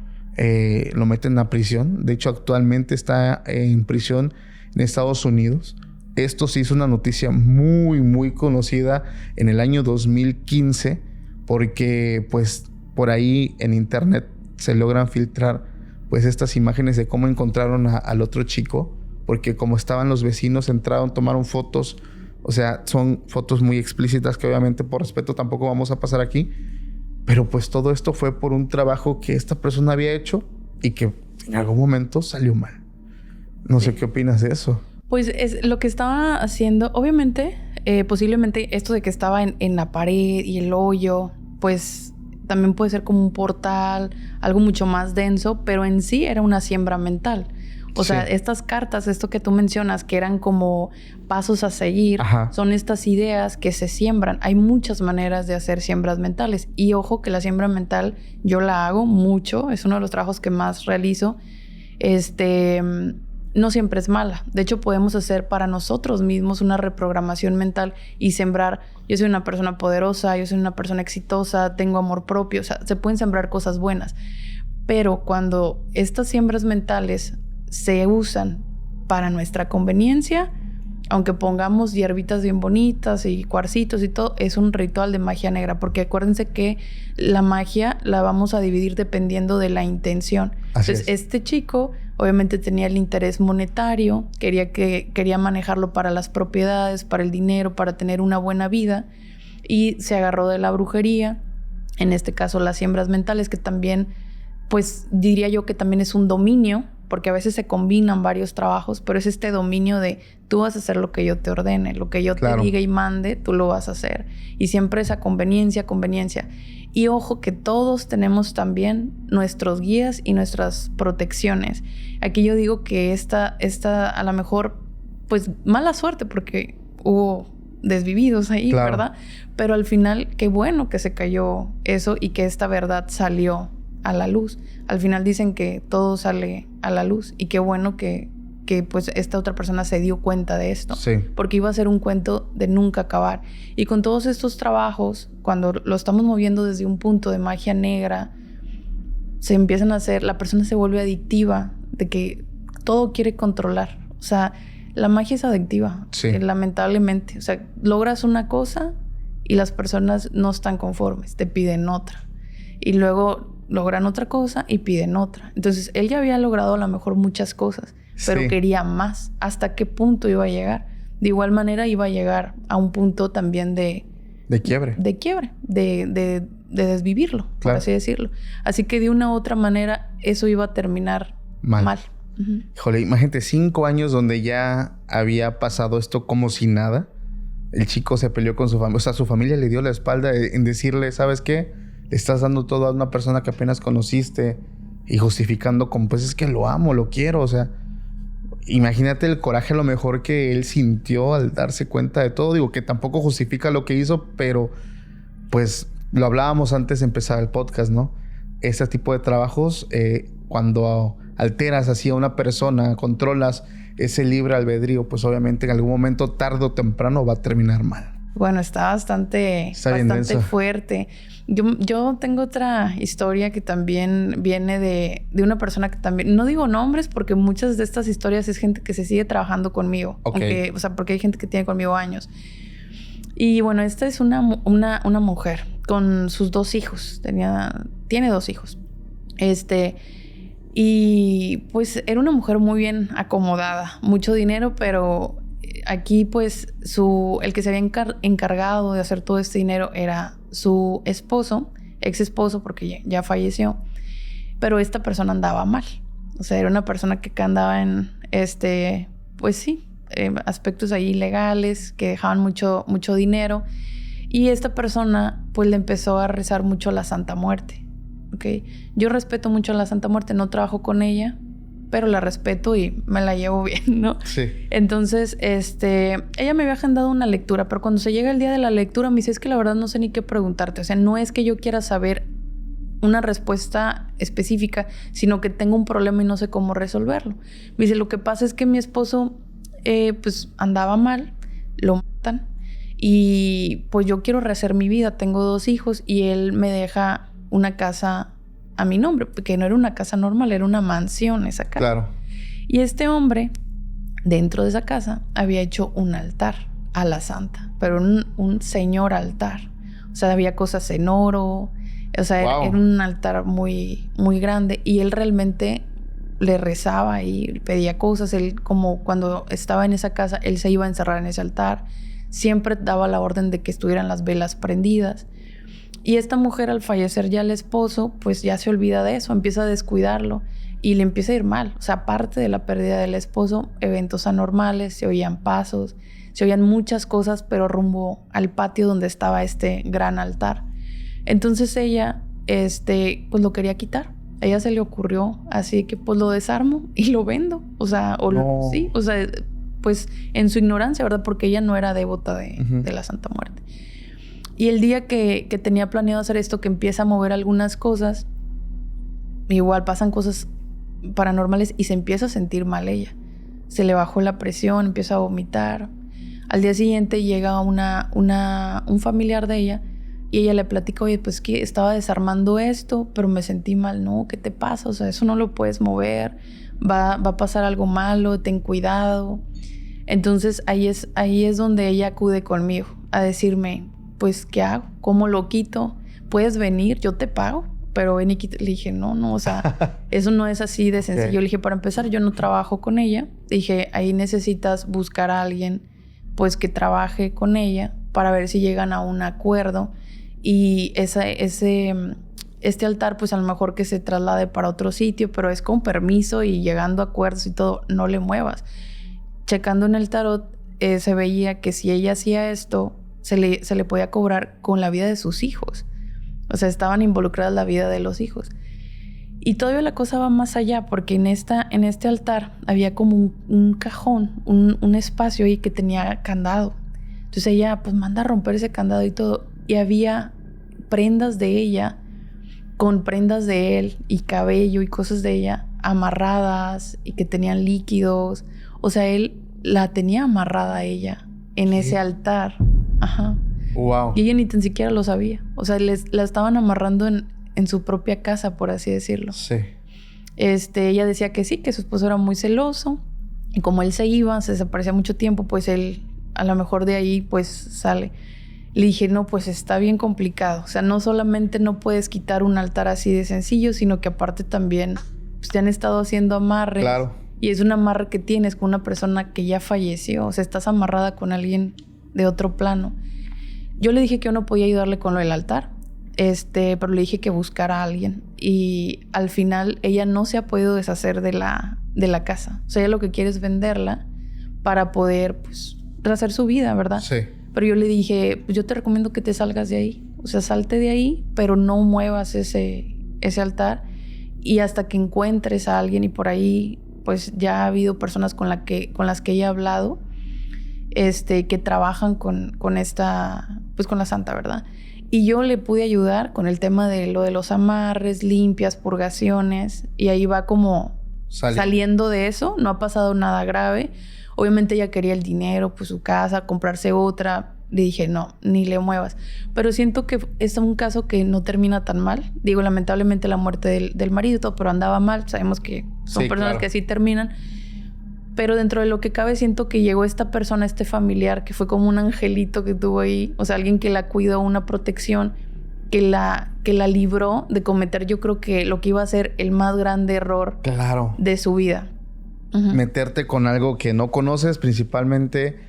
lo meten a prisión. De hecho, actualmente está en prisión en Estados Unidos. Esto se hizo una noticia muy, muy conocida en el año 2015 porque, pues, por ahí en internet se logran filtrar, pues, estas imágenes de cómo encontraron al otro chico, porque como estaban los vecinos, entraron, tomaron fotos. O sea, son fotos muy explícitas que obviamente por respeto tampoco vamos a pasar aquí. Pero pues todo esto fue por un trabajo que esta persona había hecho y que en algún momento salió mal. No sé qué opinas de eso. Pues es lo que estaba haciendo. Obviamente, posiblemente esto de que estaba en la pared y el hoyo, pues también puede ser como un portal, algo mucho más denso, pero en sí era una siembra mental. O sea, estas cartas, esto que tú mencionas, que eran como pasos a seguir, son estas ideas que se siembran. Hay muchas maneras de hacer siembras mentales. Y ojo que la siembra mental yo la hago mucho. Es uno de los trabajos que más realizo. no siempre es mala. De hecho, podemos hacer para nosotros mismos una reprogramación mental y sembrar, yo soy una persona poderosa, yo soy una persona exitosa, tengo amor propio, o sea, se pueden sembrar cosas buenas. Pero cuando estas siembras mentales se usan para nuestra conveniencia, aunque pongamos hierbitas bien bonitas y cuarcitos y todo, es un ritual de magia negra, porque acuérdense que la magia la vamos a dividir dependiendo de la intención. Entonces, este chico obviamente tenía el interés monetario, quería manejarlo para las propiedades, para el dinero, para tener una buena vida, y se agarró de la brujería, en este caso las siembras mentales, que también, pues diría yo que también es un dominio, porque a veces se combinan varios trabajos, pero es este dominio de tú vas a hacer lo que yo te ordene, lo que yo te diga y mande, tú lo vas a hacer. Y siempre esa conveniencia. Y ojo que todos tenemos también nuestros guías y nuestras protecciones. Aquí yo digo que esta a lo mejor, pues mala suerte, porque hubo desvividos ahí, ¿verdad? Pero al final, qué bueno que se cayó eso y que esta verdad salió a la luz. Al final dicen que todo sale a la luz y qué bueno que pues esta otra persona se dio cuenta de esto. Sí. Porque iba a ser un cuento de nunca acabar. Y con todos estos trabajos, cuando lo estamos moviendo desde un punto de magia negra, se empiezan a hacer, la persona se vuelve adictiva, de que todo quiere controlar. O sea, la magia es adictiva, lamentablemente. O sea, logras una cosa y las personas no están conformes, te piden otra. Y luego logran otra cosa y piden otra. Entonces, él ya había logrado a lo mejor muchas cosas, pero quería más. ¿Hasta qué punto iba a llegar? De igual manera, iba a llegar a un punto también de quiebre. De quiebre, de desvivirlo, por así decirlo. Así que de una u otra manera, eso iba a terminar mal. Uh-huh. Híjole, imagínate 5 años donde ya había pasado esto como si nada. El chico se peleó con su familia. O sea, su familia le dio la espalda en decirle, ¿sabes qué? Le estás dando todo a una persona que apenas conociste y justificando como, pues es que lo amo, lo quiero. O sea, imagínate el coraje a lo mejor que él sintió al darse cuenta de todo. Digo, que tampoco justifica lo que hizo, pero pues lo hablábamos antes de empezar el podcast, ¿no? Este tipo de trabajos, cuando alteras así a una persona, controlas ese libre albedrío, pues obviamente en algún momento, tarde o temprano, va a terminar mal. Bueno, está bastante fuerte. Yo tengo otra historia que también viene de una persona que también... No digo nombres porque muchas de estas historias es gente que se sigue trabajando conmigo. Okay. Porque hay gente que tiene conmigo años. Y bueno, esta es una mujer con sus 2 hijos. Tiene 2 hijos. Y pues era una mujer muy bien acomodada. Mucho dinero, pero... Aquí, pues, el que se había encargado de hacer todo este dinero era su esposo, ex esposo, porque ya falleció. Pero esta persona andaba mal. O sea, era una persona que andaba en, pues sí, aspectos ahí ilegales, que dejaban mucho dinero. Y esta persona, pues, le empezó a rezar mucho a la Santa Muerte. ¿Ok? Yo respeto mucho a la Santa Muerte, no trabajo con ella, pero la respeto y me la llevo bien, ¿no? Sí. Entonces, ella me había agendado una lectura, pero cuando se llega el día de la lectura me dice, es que la verdad no sé ni qué preguntarte. O sea, no es que yo quiera saber una respuesta específica, sino que tengo un problema y no sé cómo resolverlo. Me dice, lo que pasa es que mi esposo, pues, andaba mal, lo matan, y pues yo quiero rehacer mi vida. Tengo 2 hijos y él me deja una casa a mi nombre, porque no era una casa normal, era una mansión esa casa. Claro. Y este hombre, dentro de esa casa, había hecho un altar a la santa, pero un señor altar. O sea, había cosas en oro, o sea, era un altar muy, muy grande, y él realmente le rezaba y pedía cosas. Él, como cuando estaba en esa casa, él se iba a encerrar en ese altar. Siempre daba la orden de que estuvieran las velas prendidas. Y esta mujer, al fallecer ya el esposo, pues ya se olvida de eso, empieza a descuidarlo y le empieza a ir mal. O sea, aparte de la pérdida del esposo, eventos anormales, se oían pasos, se oían muchas cosas, pero rumbo al patio donde estaba este gran altar. Entonces ella, pues lo quería quitar. A ella se le ocurrió, así que pues lo desarmo y lo vendo. O sea, sí, o sea, pues en su ignorancia, ¿verdad? Porque ella no era devota de la Santa Muerte. Y el día que tenía planeado hacer esto, que empieza a mover algunas cosas, igual pasan cosas paranormales y se empieza a sentir mal ella. se le bajó la presión, empieza a vomitar. Al día siguiente llega un familiar de ella y ella le platica, oye, pues que estaba desarmando esto, pero me sentí mal. No, ¿qué te pasa? O sea, eso no lo puedes mover, va a pasar algo malo, ten cuidado. Entonces ahí es donde ella acude conmigo a decirme, pues, ¿qué hago? ¿Cómo lo quito? ¿Puedes venir? Yo te pago. Pero ven y quita. Le dije, no, o sea, eso no es así de sencillo. Okay. Le dije, para empezar, yo no trabajo con ella. Dije, ahí necesitas buscar a alguien, pues, que trabaje con ella para ver si llegan a un acuerdo. Y este altar, pues, a lo mejor que se traslade para otro sitio, pero es con permiso y llegando a acuerdos y todo, no le muevas. Checando en el tarot, se veía que si ella hacía esto, se le podía cobrar con la vida de sus hijos. O sea, estaban involucradas la vida de los hijos. Y todavía la cosa va más allá, porque en este altar había como un cajón, un espacio ahí que tenía candado. Entonces ella, pues, manda a romper ese candado y todo. Y había prendas de ella con prendas de él y cabello y cosas de ella amarradas y que tenían líquidos. O sea, él la tenía amarrada a ella en ese altar. Ajá. Wow. Y ella ni tan siquiera lo sabía. O sea, la estaban amarrando en su propia casa, por así decirlo. Sí. Ella decía que sí, que su esposo era muy celoso. Y como él se iba, se desaparecía mucho tiempo, pues él a lo mejor de ahí pues sale. Le dije, no, pues está bien complicado. O sea, no solamente no puedes quitar un altar así de sencillo, sino que aparte también pues, te han estado haciendo amarres. Claro. Y es un amarre que tienes con una persona que ya falleció. O sea, estás amarrada con alguien de otro plano. Yo le dije que yo no podía ayudarle con lo del altar, pero le dije que buscara a alguien. Y al final ella no se ha podido deshacer de la casa. O sea, ella lo que quiere es venderla para poder, pues, rehacer su vida, ¿verdad? Sí. Pero yo le dije, pues yo te recomiendo que te salgas de ahí. O sea, salte de ahí, pero no muevas ese altar. Y hasta que encuentres a alguien, y por ahí, pues ya ha habido personas con las que ella ha hablado, que trabajan con esta, pues con la santa, ¿verdad? Y yo le pude ayudar con el tema de lo de los amarres, limpias, purgaciones, y ahí va como saliendo de eso. No ha pasado nada grave. Obviamente ella quería el dinero, pues su casa, comprarse otra. Le dije, no, ni le muevas. Pero siento que es un caso que no termina tan mal. Digo, lamentablemente la muerte del marido y todo, pero andaba mal. Sabemos que son personas claro. que así terminan. Pero dentro de lo que cabe siento que llegó esta persona, este familiar, que fue como un angelito que tuvo ahí. O sea, alguien que la cuidó, una protección, que la libró de cometer, yo creo que lo que iba a ser el más grande error claro. de su vida. Uh-huh. Meterte con algo que no conoces, principalmente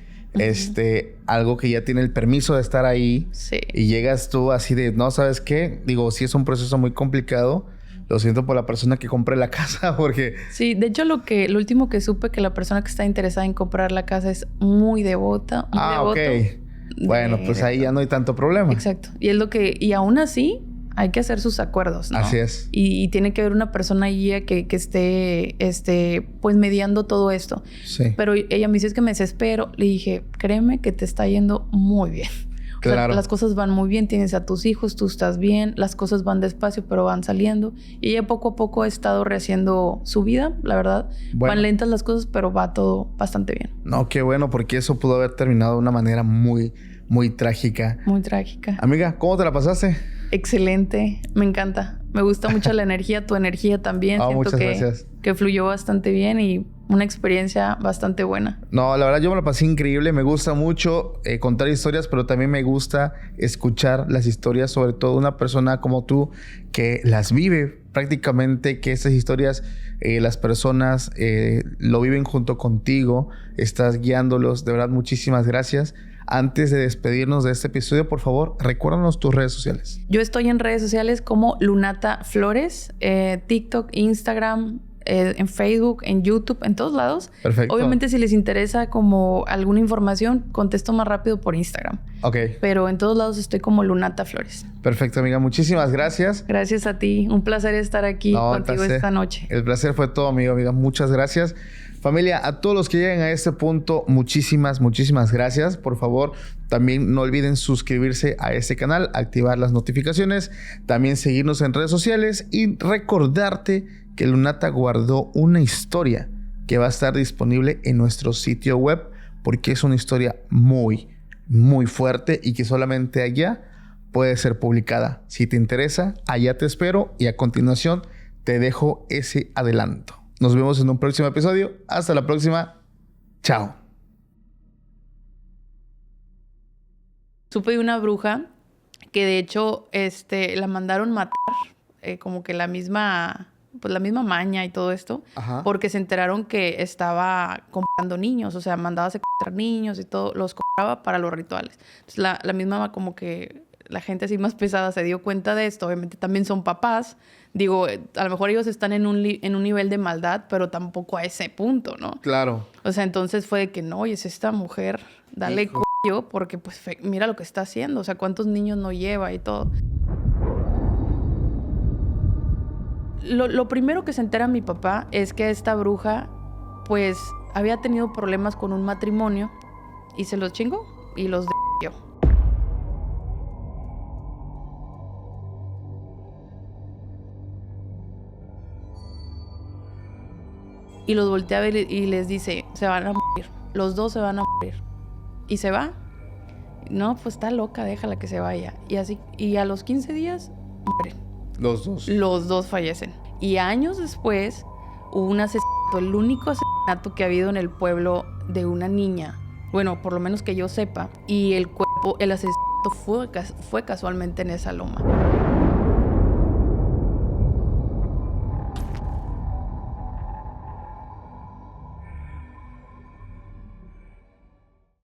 algo que ya tiene el permiso de estar ahí. Sí. Y llegas tú así de, no, ¿sabes qué? Digo, sí es un proceso muy complicado. Lo siento por la persona que compre la casa porque... Sí, de hecho lo último que supe que la persona que está interesada en comprar la casa es muy devota. Muy devoto. Ok. Bueno, pues ahí ya no hay tanto problema. Exacto. Y aún así hay que hacer sus acuerdos, ¿no? Así es. Y tiene que haber una persona guía que esté pues mediando todo esto. Sí. Pero ella me dice, es que me desespero. Le dije, créeme que te está yendo muy bien. Claro. O sea, las cosas van muy bien, tienes a tus hijos, tú estás bien, las cosas van despacio, pero van saliendo. Y ella poco a poco ha estado rehaciendo su vida, la verdad. Bueno. Van lentas las cosas, pero va todo bastante bien. No, qué bueno, porque eso pudo haber terminado de una manera muy, muy trágica. Muy trágica. Amiga, ¿cómo te la pasaste? Excelente, me encanta. Me gusta mucho la energía, tu energía también. Siento muchas gracias. Que fluyó bastante bien y una experiencia bastante buena. No, la verdad yo me la pasé increíble. Me gusta mucho contar historias, pero también me gusta escuchar las historias, sobre todo de una persona como tú que las vive prácticamente, que esas historias las personas lo viven junto contigo, estás guiándolos. De verdad, muchísimas gracias. Antes de despedirnos de este episodio, por favor, recuérdanos tus redes sociales. Yo estoy en redes sociales como Lunata Flores, TikTok, Instagram, en Facebook, en YouTube, en todos lados. Perfecto. Obviamente, si les interesa como alguna información, contesto más rápido por Instagram. Ok. Pero en todos lados estoy como Lunata Flores. Perfecto, amiga. Muchísimas gracias. Gracias a ti. Un placer estar aquí contigo esta noche. El placer fue todo, amiga. Muchas gracias. Familia, a todos los que lleguen a este punto, muchísimas gracias. Por favor, también no olviden suscribirse a este canal, activar las notificaciones, también seguirnos en redes sociales y recordarte que Lunata guardó una historia que va a estar disponible en nuestro sitio web porque es una historia muy, muy fuerte y que solamente allá puede ser publicada. Si te interesa, allá te espero y a continuación te dejo ese adelanto. Nos vemos en un próximo episodio. Hasta la próxima. Chao. Supe de una bruja que de hecho la mandaron matar, como que la misma maña y todo esto, Ajá. porque se enteraron que estaba comprando niños, o sea, mandaba a secuestrar niños y todo, los compraba para los rituales. Entonces la misma, como que la gente así más pesada se dio cuenta de esto. Obviamente también son papás. Digo, a lo mejor ellos están en un nivel de maldad, pero tampoco a ese punto, ¿no? Claro. O sea, entonces fue de que no, y es esta mujer, dale cuello, porque pues mira lo que está haciendo, o sea, cuántos niños no lleva y todo. Lo primero que se entera mi papá es que esta bruja, pues, había tenido problemas con un matrimonio y se los chingó y los yo. Y los voltea a ver y les dice, se van a morir. Los dos se van a morir. Y se va. No, pues está loca, déjala que se vaya. Y así, y a los 15 días, mueren. Los dos. Los dos fallecen. Y años después, hubo un asesinato, el único asesinato que ha habido en el pueblo de una niña. Bueno, por lo menos que yo sepa. Y el asesinato fue casualmente en esa loma.